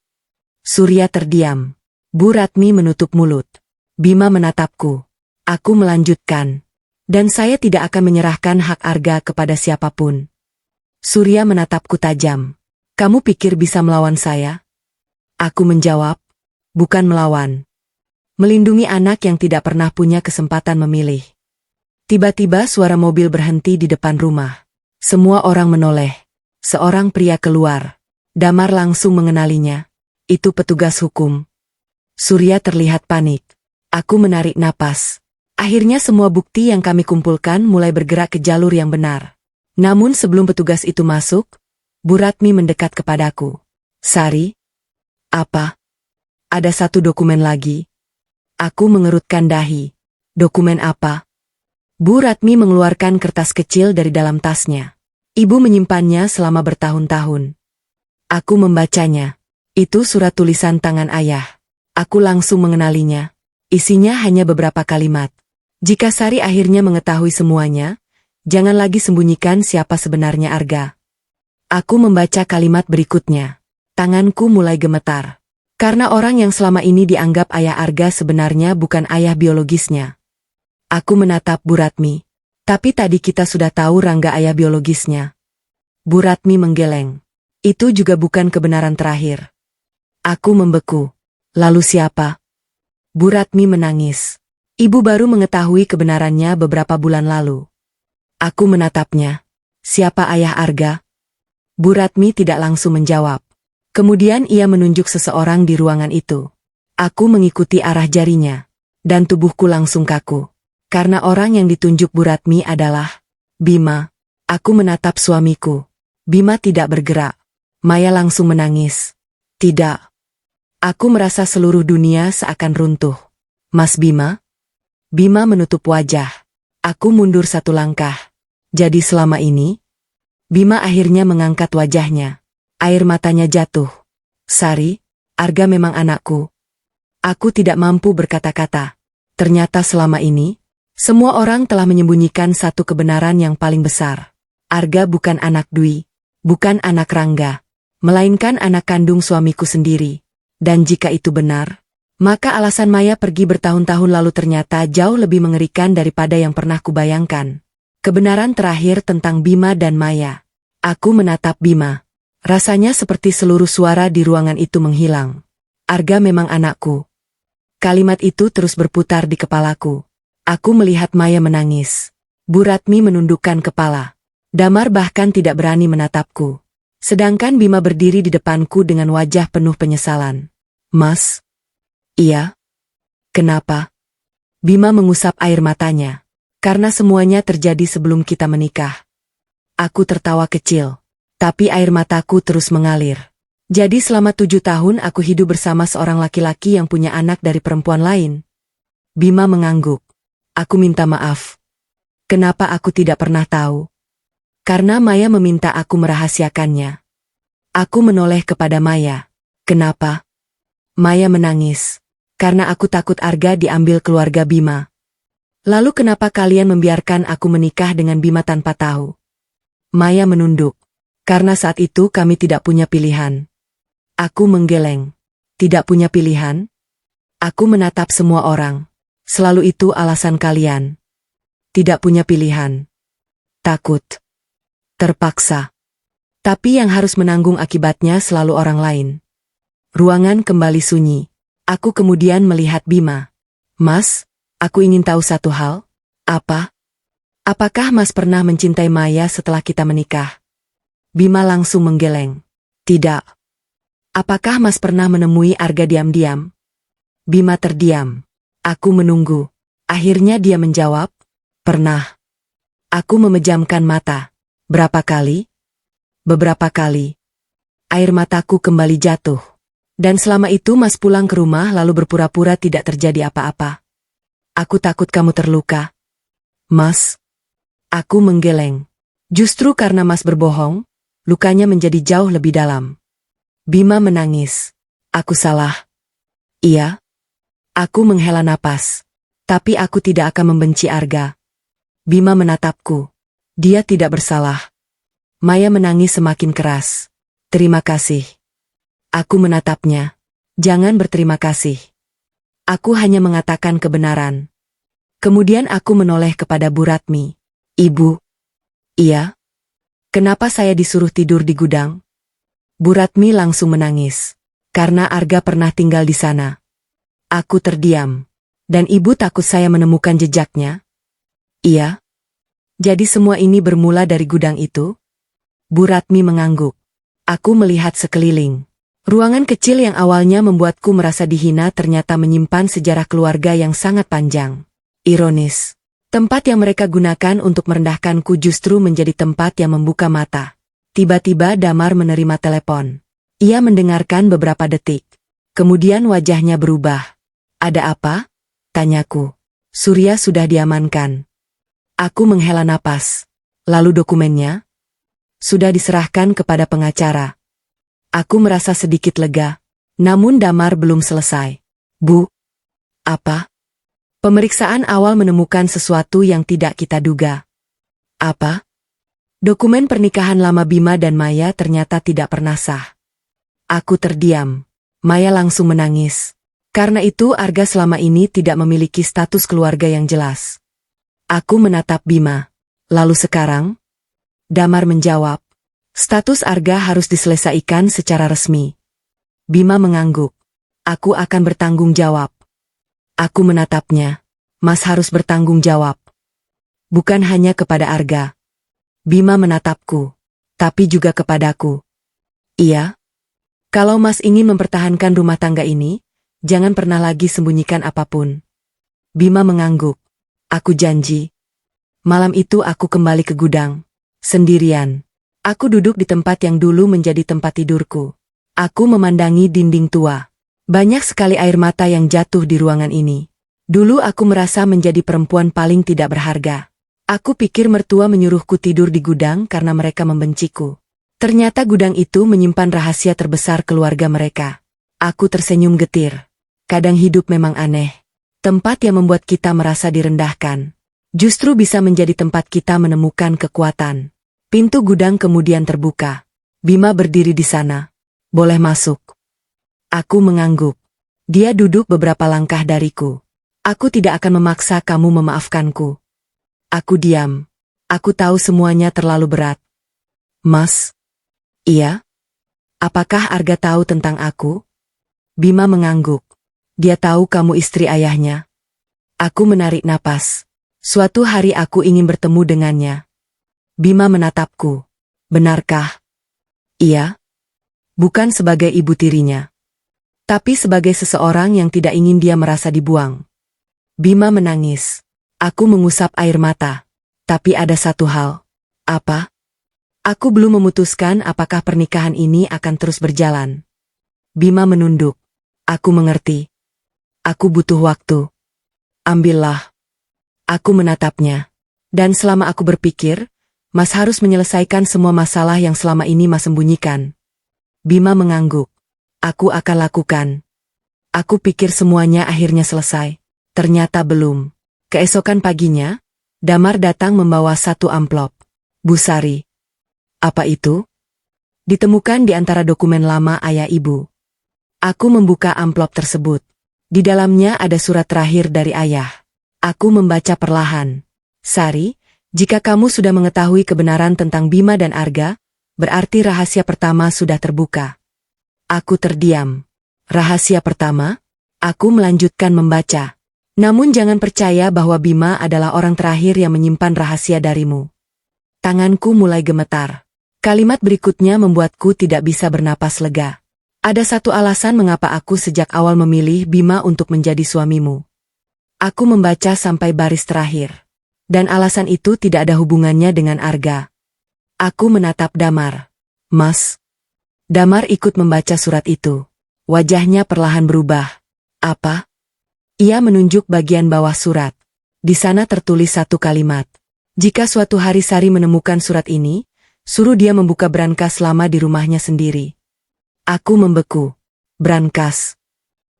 Surya terdiam. Bu Ratmi menutup mulut. Bima menatapku. Aku melanjutkan. Dan saya tidak akan menyerahkan hak Arga kepada siapapun. Surya menatapku tajam. Kamu pikir bisa melawan saya? Aku menjawab. Bukan melawan. Melindungi anak yang tidak pernah punya kesempatan memilih. Tiba-tiba suara mobil berhenti di depan rumah. Semua orang menoleh. Seorang pria keluar. Damar langsung mengenalinya. Itu petugas hukum. Surya terlihat panik. Aku menarik napas. Akhirnya semua bukti yang kami kumpulkan mulai bergerak ke jalur yang benar. Namun sebelum petugas itu masuk, Bu Ratmi mendekat kepadaku. Sari? Apa? Ada satu dokumen lagi. Aku mengerutkan dahi. Dokumen apa? Bu Ratmi mengeluarkan kertas kecil dari dalam tasnya. Ibu menyimpannya selama bertahun-tahun. Aku membacanya. Itu surat tulisan tangan ayah. Aku langsung mengenalinya. Isinya hanya beberapa kalimat. Jika Sari akhirnya mengetahui semuanya, jangan lagi sembunyikan siapa sebenarnya Arga. Aku membaca kalimat berikutnya. Tanganku mulai gemetar. Karena orang yang selama ini dianggap ayah Arga sebenarnya bukan ayah biologisnya. Aku menatap Bu Ratmi. Tapi tadi kita sudah tahu Rangga ayah biologisnya. Bu Ratmi menggeleng. Itu juga bukan kebenaran terakhir. Aku membeku. Lalu siapa? Bu Ratmi menangis. Ibu baru mengetahui kebenarannya beberapa bulan lalu. Aku menatapnya. Siapa ayah Arga? Bu Ratmi tidak langsung menjawab. Kemudian ia menunjuk seseorang di ruangan itu. Aku mengikuti arah jarinya. Dan tubuhku langsung kaku. Karena orang yang ditunjuk Bu Ratmi adalah Bima. Aku menatap suamiku. Bima tidak bergerak. Maya langsung menangis. Tidak. Aku merasa seluruh dunia seakan runtuh. Mas Bima? Bima menutup wajah. Aku mundur satu langkah. Jadi selama ini? Bima akhirnya mengangkat wajahnya. Air matanya jatuh. Sari, Arga memang anakku. Aku tidak mampu berkata-kata. Ternyata selama ini, semua orang telah menyembunyikan satu kebenaran yang paling besar. Arga bukan anak Dwi, bukan anak Rangga, melainkan anak kandung suamiku sendiri. Dan jika itu benar, maka alasan Maya pergi bertahun-tahun lalu ternyata jauh lebih mengerikan daripada yang pernah kubayangkan. Kebenaran terakhir tentang Bima dan Maya. Aku menatap Bima. Rasanya seperti seluruh suara di ruangan itu menghilang. Arga memang anakku. Kalimat itu terus berputar di kepalaku. Aku melihat Maya menangis. Bu Ratmi menundukkan kepala. Damar bahkan tidak berani menatapku. Sedangkan Bima berdiri di depanku dengan wajah penuh penyesalan. Mas? Iya? Kenapa? Bima mengusap air matanya. Karena semuanya terjadi sebelum kita menikah. Aku tertawa kecil. Tapi air mataku terus mengalir. Jadi selama 7 tahun aku hidup bersama seorang laki-laki yang punya anak dari perempuan lain. Bima mengangguk. Aku minta maaf. Kenapa aku tidak pernah tahu? Karena Maya meminta aku merahasiakannya. Aku menoleh kepada Maya. Kenapa? Maya menangis. Karena aku takut Arga diambil keluarga Bima. Lalu kenapa kalian membiarkan aku menikah dengan Bima tanpa tahu? Maya menunduk. Karena saat itu kami tidak punya pilihan. Aku menggeleng. Tidak punya pilihan? Aku menatap semua orang. Selalu itu alasan kalian. Tidak punya pilihan. Takut. Terpaksa. Tapi yang harus menanggung akibatnya selalu orang lain. Ruangan kembali sunyi. Aku kemudian melihat Bima. Mas, aku ingin tahu satu hal. Apa? Apakah Mas pernah mencintai Maya setelah kita menikah? Bima langsung menggeleng. Tidak. Apakah Mas pernah menemui Arga diam-diam? Bima terdiam. Aku menunggu. Akhirnya dia menjawab. Pernah. Aku memejamkan mata. Berapa kali? Beberapa kali. Air mataku kembali jatuh. Dan selama itu Mas pulang ke rumah lalu berpura-pura tidak terjadi apa-apa. Aku takut kamu terluka. Mas. Aku menggeleng. Justru karena Mas berbohong, lukanya menjadi jauh lebih dalam. Bima menangis. Aku salah. Iya. Aku menghela napas. Tapi aku tidak akan membenci Arga. Bima menatapku. Dia tidak bersalah. Maya menangis semakin keras. Terima kasih. Aku menatapnya. Jangan berterima kasih. Aku hanya mengatakan kebenaran. Kemudian aku menoleh kepada Bu Ratmi. Ibu. Iya. Kenapa saya disuruh tidur di gudang? Bu Ratmi langsung menangis. Karena Arga pernah tinggal di sana. Aku terdiam. Dan ibu takut saya menemukan jejaknya? Iya. Jadi semua ini bermula dari gudang itu? Bu Ratmi mengangguk. Aku melihat sekeliling. Ruangan kecil yang awalnya membuatku merasa dihina ternyata menyimpan sejarah keluarga yang sangat panjang. Ironis. Tempat yang mereka gunakan untuk merendahkanku justru menjadi tempat yang membuka mata. Tiba-tiba Damar menerima telepon. Ia mendengarkan beberapa detik. Kemudian wajahnya berubah. Ada apa? Tanyaku. Surya sudah diamankan. Aku menghela napas. Lalu dokumennya? Sudah diserahkan kepada pengacara. Aku merasa sedikit lega. Namun Damar belum selesai. Bu. Apa? Pemeriksaan awal menemukan sesuatu yang tidak kita duga. Apa? Dokumen pernikahan lama Bima dan Maya ternyata tidak pernah sah. Aku terdiam. Maya langsung menangis. Karena itu Arga selama ini tidak memiliki status keluarga yang jelas. Aku menatap Bima. Lalu sekarang? Damar menjawab. Status Arga harus diselesaikan secara resmi. Bima mengangguk. Aku akan bertanggung jawab. Aku menatapnya. Mas harus bertanggung jawab. Bukan hanya kepada Arga. Bima menatapku. Tapi juga kepadaku. Iya. Kalau Mas ingin mempertahankan rumah tangga ini, jangan pernah lagi sembunyikan apapun. Bima mengangguk. Aku janji. Malam itu aku kembali ke gudang. Sendirian. Aku duduk di tempat yang dulu menjadi tempat tidurku. Aku memandangi dinding tua. Banyak sekali air mata yang jatuh di ruangan ini. Dulu aku merasa menjadi perempuan paling tidak berharga. Aku pikir mertua menyuruhku tidur di gudang karena mereka membenciku. Ternyata gudang itu menyimpan rahasia terbesar keluarga mereka. Aku tersenyum getir. Kadang hidup memang aneh. Tempat yang membuat kita merasa direndahkan, justru bisa menjadi tempat kita menemukan kekuatan. Pintu gudang kemudian terbuka. Bima berdiri di sana. Boleh masuk. Aku mengangguk. Dia duduk beberapa langkah dariku. Aku tidak akan memaksa kamu memaafkanku. Aku diam. Aku tahu semuanya terlalu berat. Mas? Iya? Apakah Arga tahu tentang aku? Bima mengangguk. Dia tahu kamu istri ayahnya. Aku menarik napas. Suatu hari aku ingin bertemu dengannya. Bima menatapku. Benarkah? Iya. Bukan sebagai ibu tirinya. Tapi sebagai seseorang yang tidak ingin dia merasa dibuang. Bima menangis. Aku mengusap air mata. Tapi ada satu hal. Apa? Aku belum memutuskan apakah pernikahan ini akan terus berjalan. Bima menunduk. Aku mengerti. Aku butuh waktu. Ambillah. Aku menatapnya. Dan selama aku berpikir, Mas harus menyelesaikan semua masalah yang selama ini Mas sembunyikan. Bima mengangguk. Aku akan lakukan. Aku pikir semuanya akhirnya selesai. Ternyata belum. Keesokan paginya, Damar datang membawa satu amplop. Bu Sari. Apa itu? Ditemukan di antara dokumen lama ayah ibu. Aku membuka amplop tersebut. Di dalamnya ada surat terakhir dari ayah. Aku membaca perlahan. Sari, jika kamu sudah mengetahui kebenaran tentang Bima dan Arga, berarti rahasia pertama sudah terbuka. Aku terdiam. Rahasia pertama? Aku melanjutkan membaca. Namun jangan percaya bahwa Bima adalah orang terakhir yang menyimpan rahasia darimu. Tanganku mulai gemetar. Kalimat berikutnya membuatku tidak bisa bernapas lega. Ada satu alasan mengapa aku sejak awal memilih Bima untuk menjadi suamimu. Aku membaca sampai baris terakhir. Dan alasan itu tidak ada hubungannya dengan Arga. Aku menatap Damar. Mas. Damar ikut membaca surat itu. Wajahnya perlahan berubah. Apa? Ia menunjuk bagian bawah surat. Di sana tertulis satu kalimat. Jika suatu hari Sari menemukan surat ini, suruh dia membuka brankas lama di rumahnya sendiri. Aku membeku. Brankas.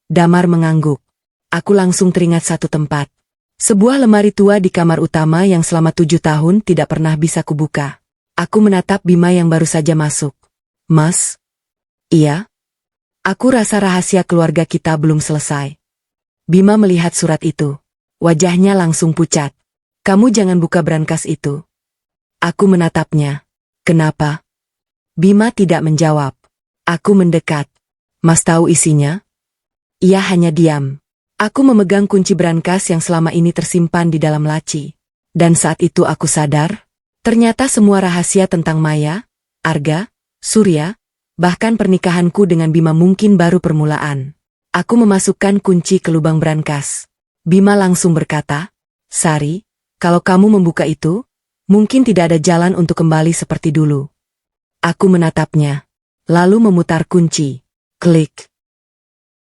Damar mengangguk. Aku langsung teringat satu tempat. Sebuah lemari tua di kamar utama yang selama 7 tahun tidak pernah bisa kubuka. Aku menatap Bima yang baru saja masuk. Mas? Iya? Aku rasa rahasia keluarga kita belum selesai. Bima melihat surat itu. Wajahnya langsung pucat. Kamu jangan buka brankas itu. Aku menatapnya. Kenapa? Bima tidak menjawab. Aku mendekat. Mas tahu isinya? Ia hanya diam. Aku memegang kunci brankas yang selama ini tersimpan di dalam laci. Dan saat itu aku sadar, ternyata semua rahasia tentang Maya, Arga, Surya, bahkan pernikahanku dengan Bima mungkin baru permulaan. Aku memasukkan kunci ke lubang brankas. Bima langsung berkata, Sari, kalau kamu membuka itu, mungkin tidak ada jalan untuk kembali seperti dulu. Aku menatapnya. Lalu memutar kunci. Klik.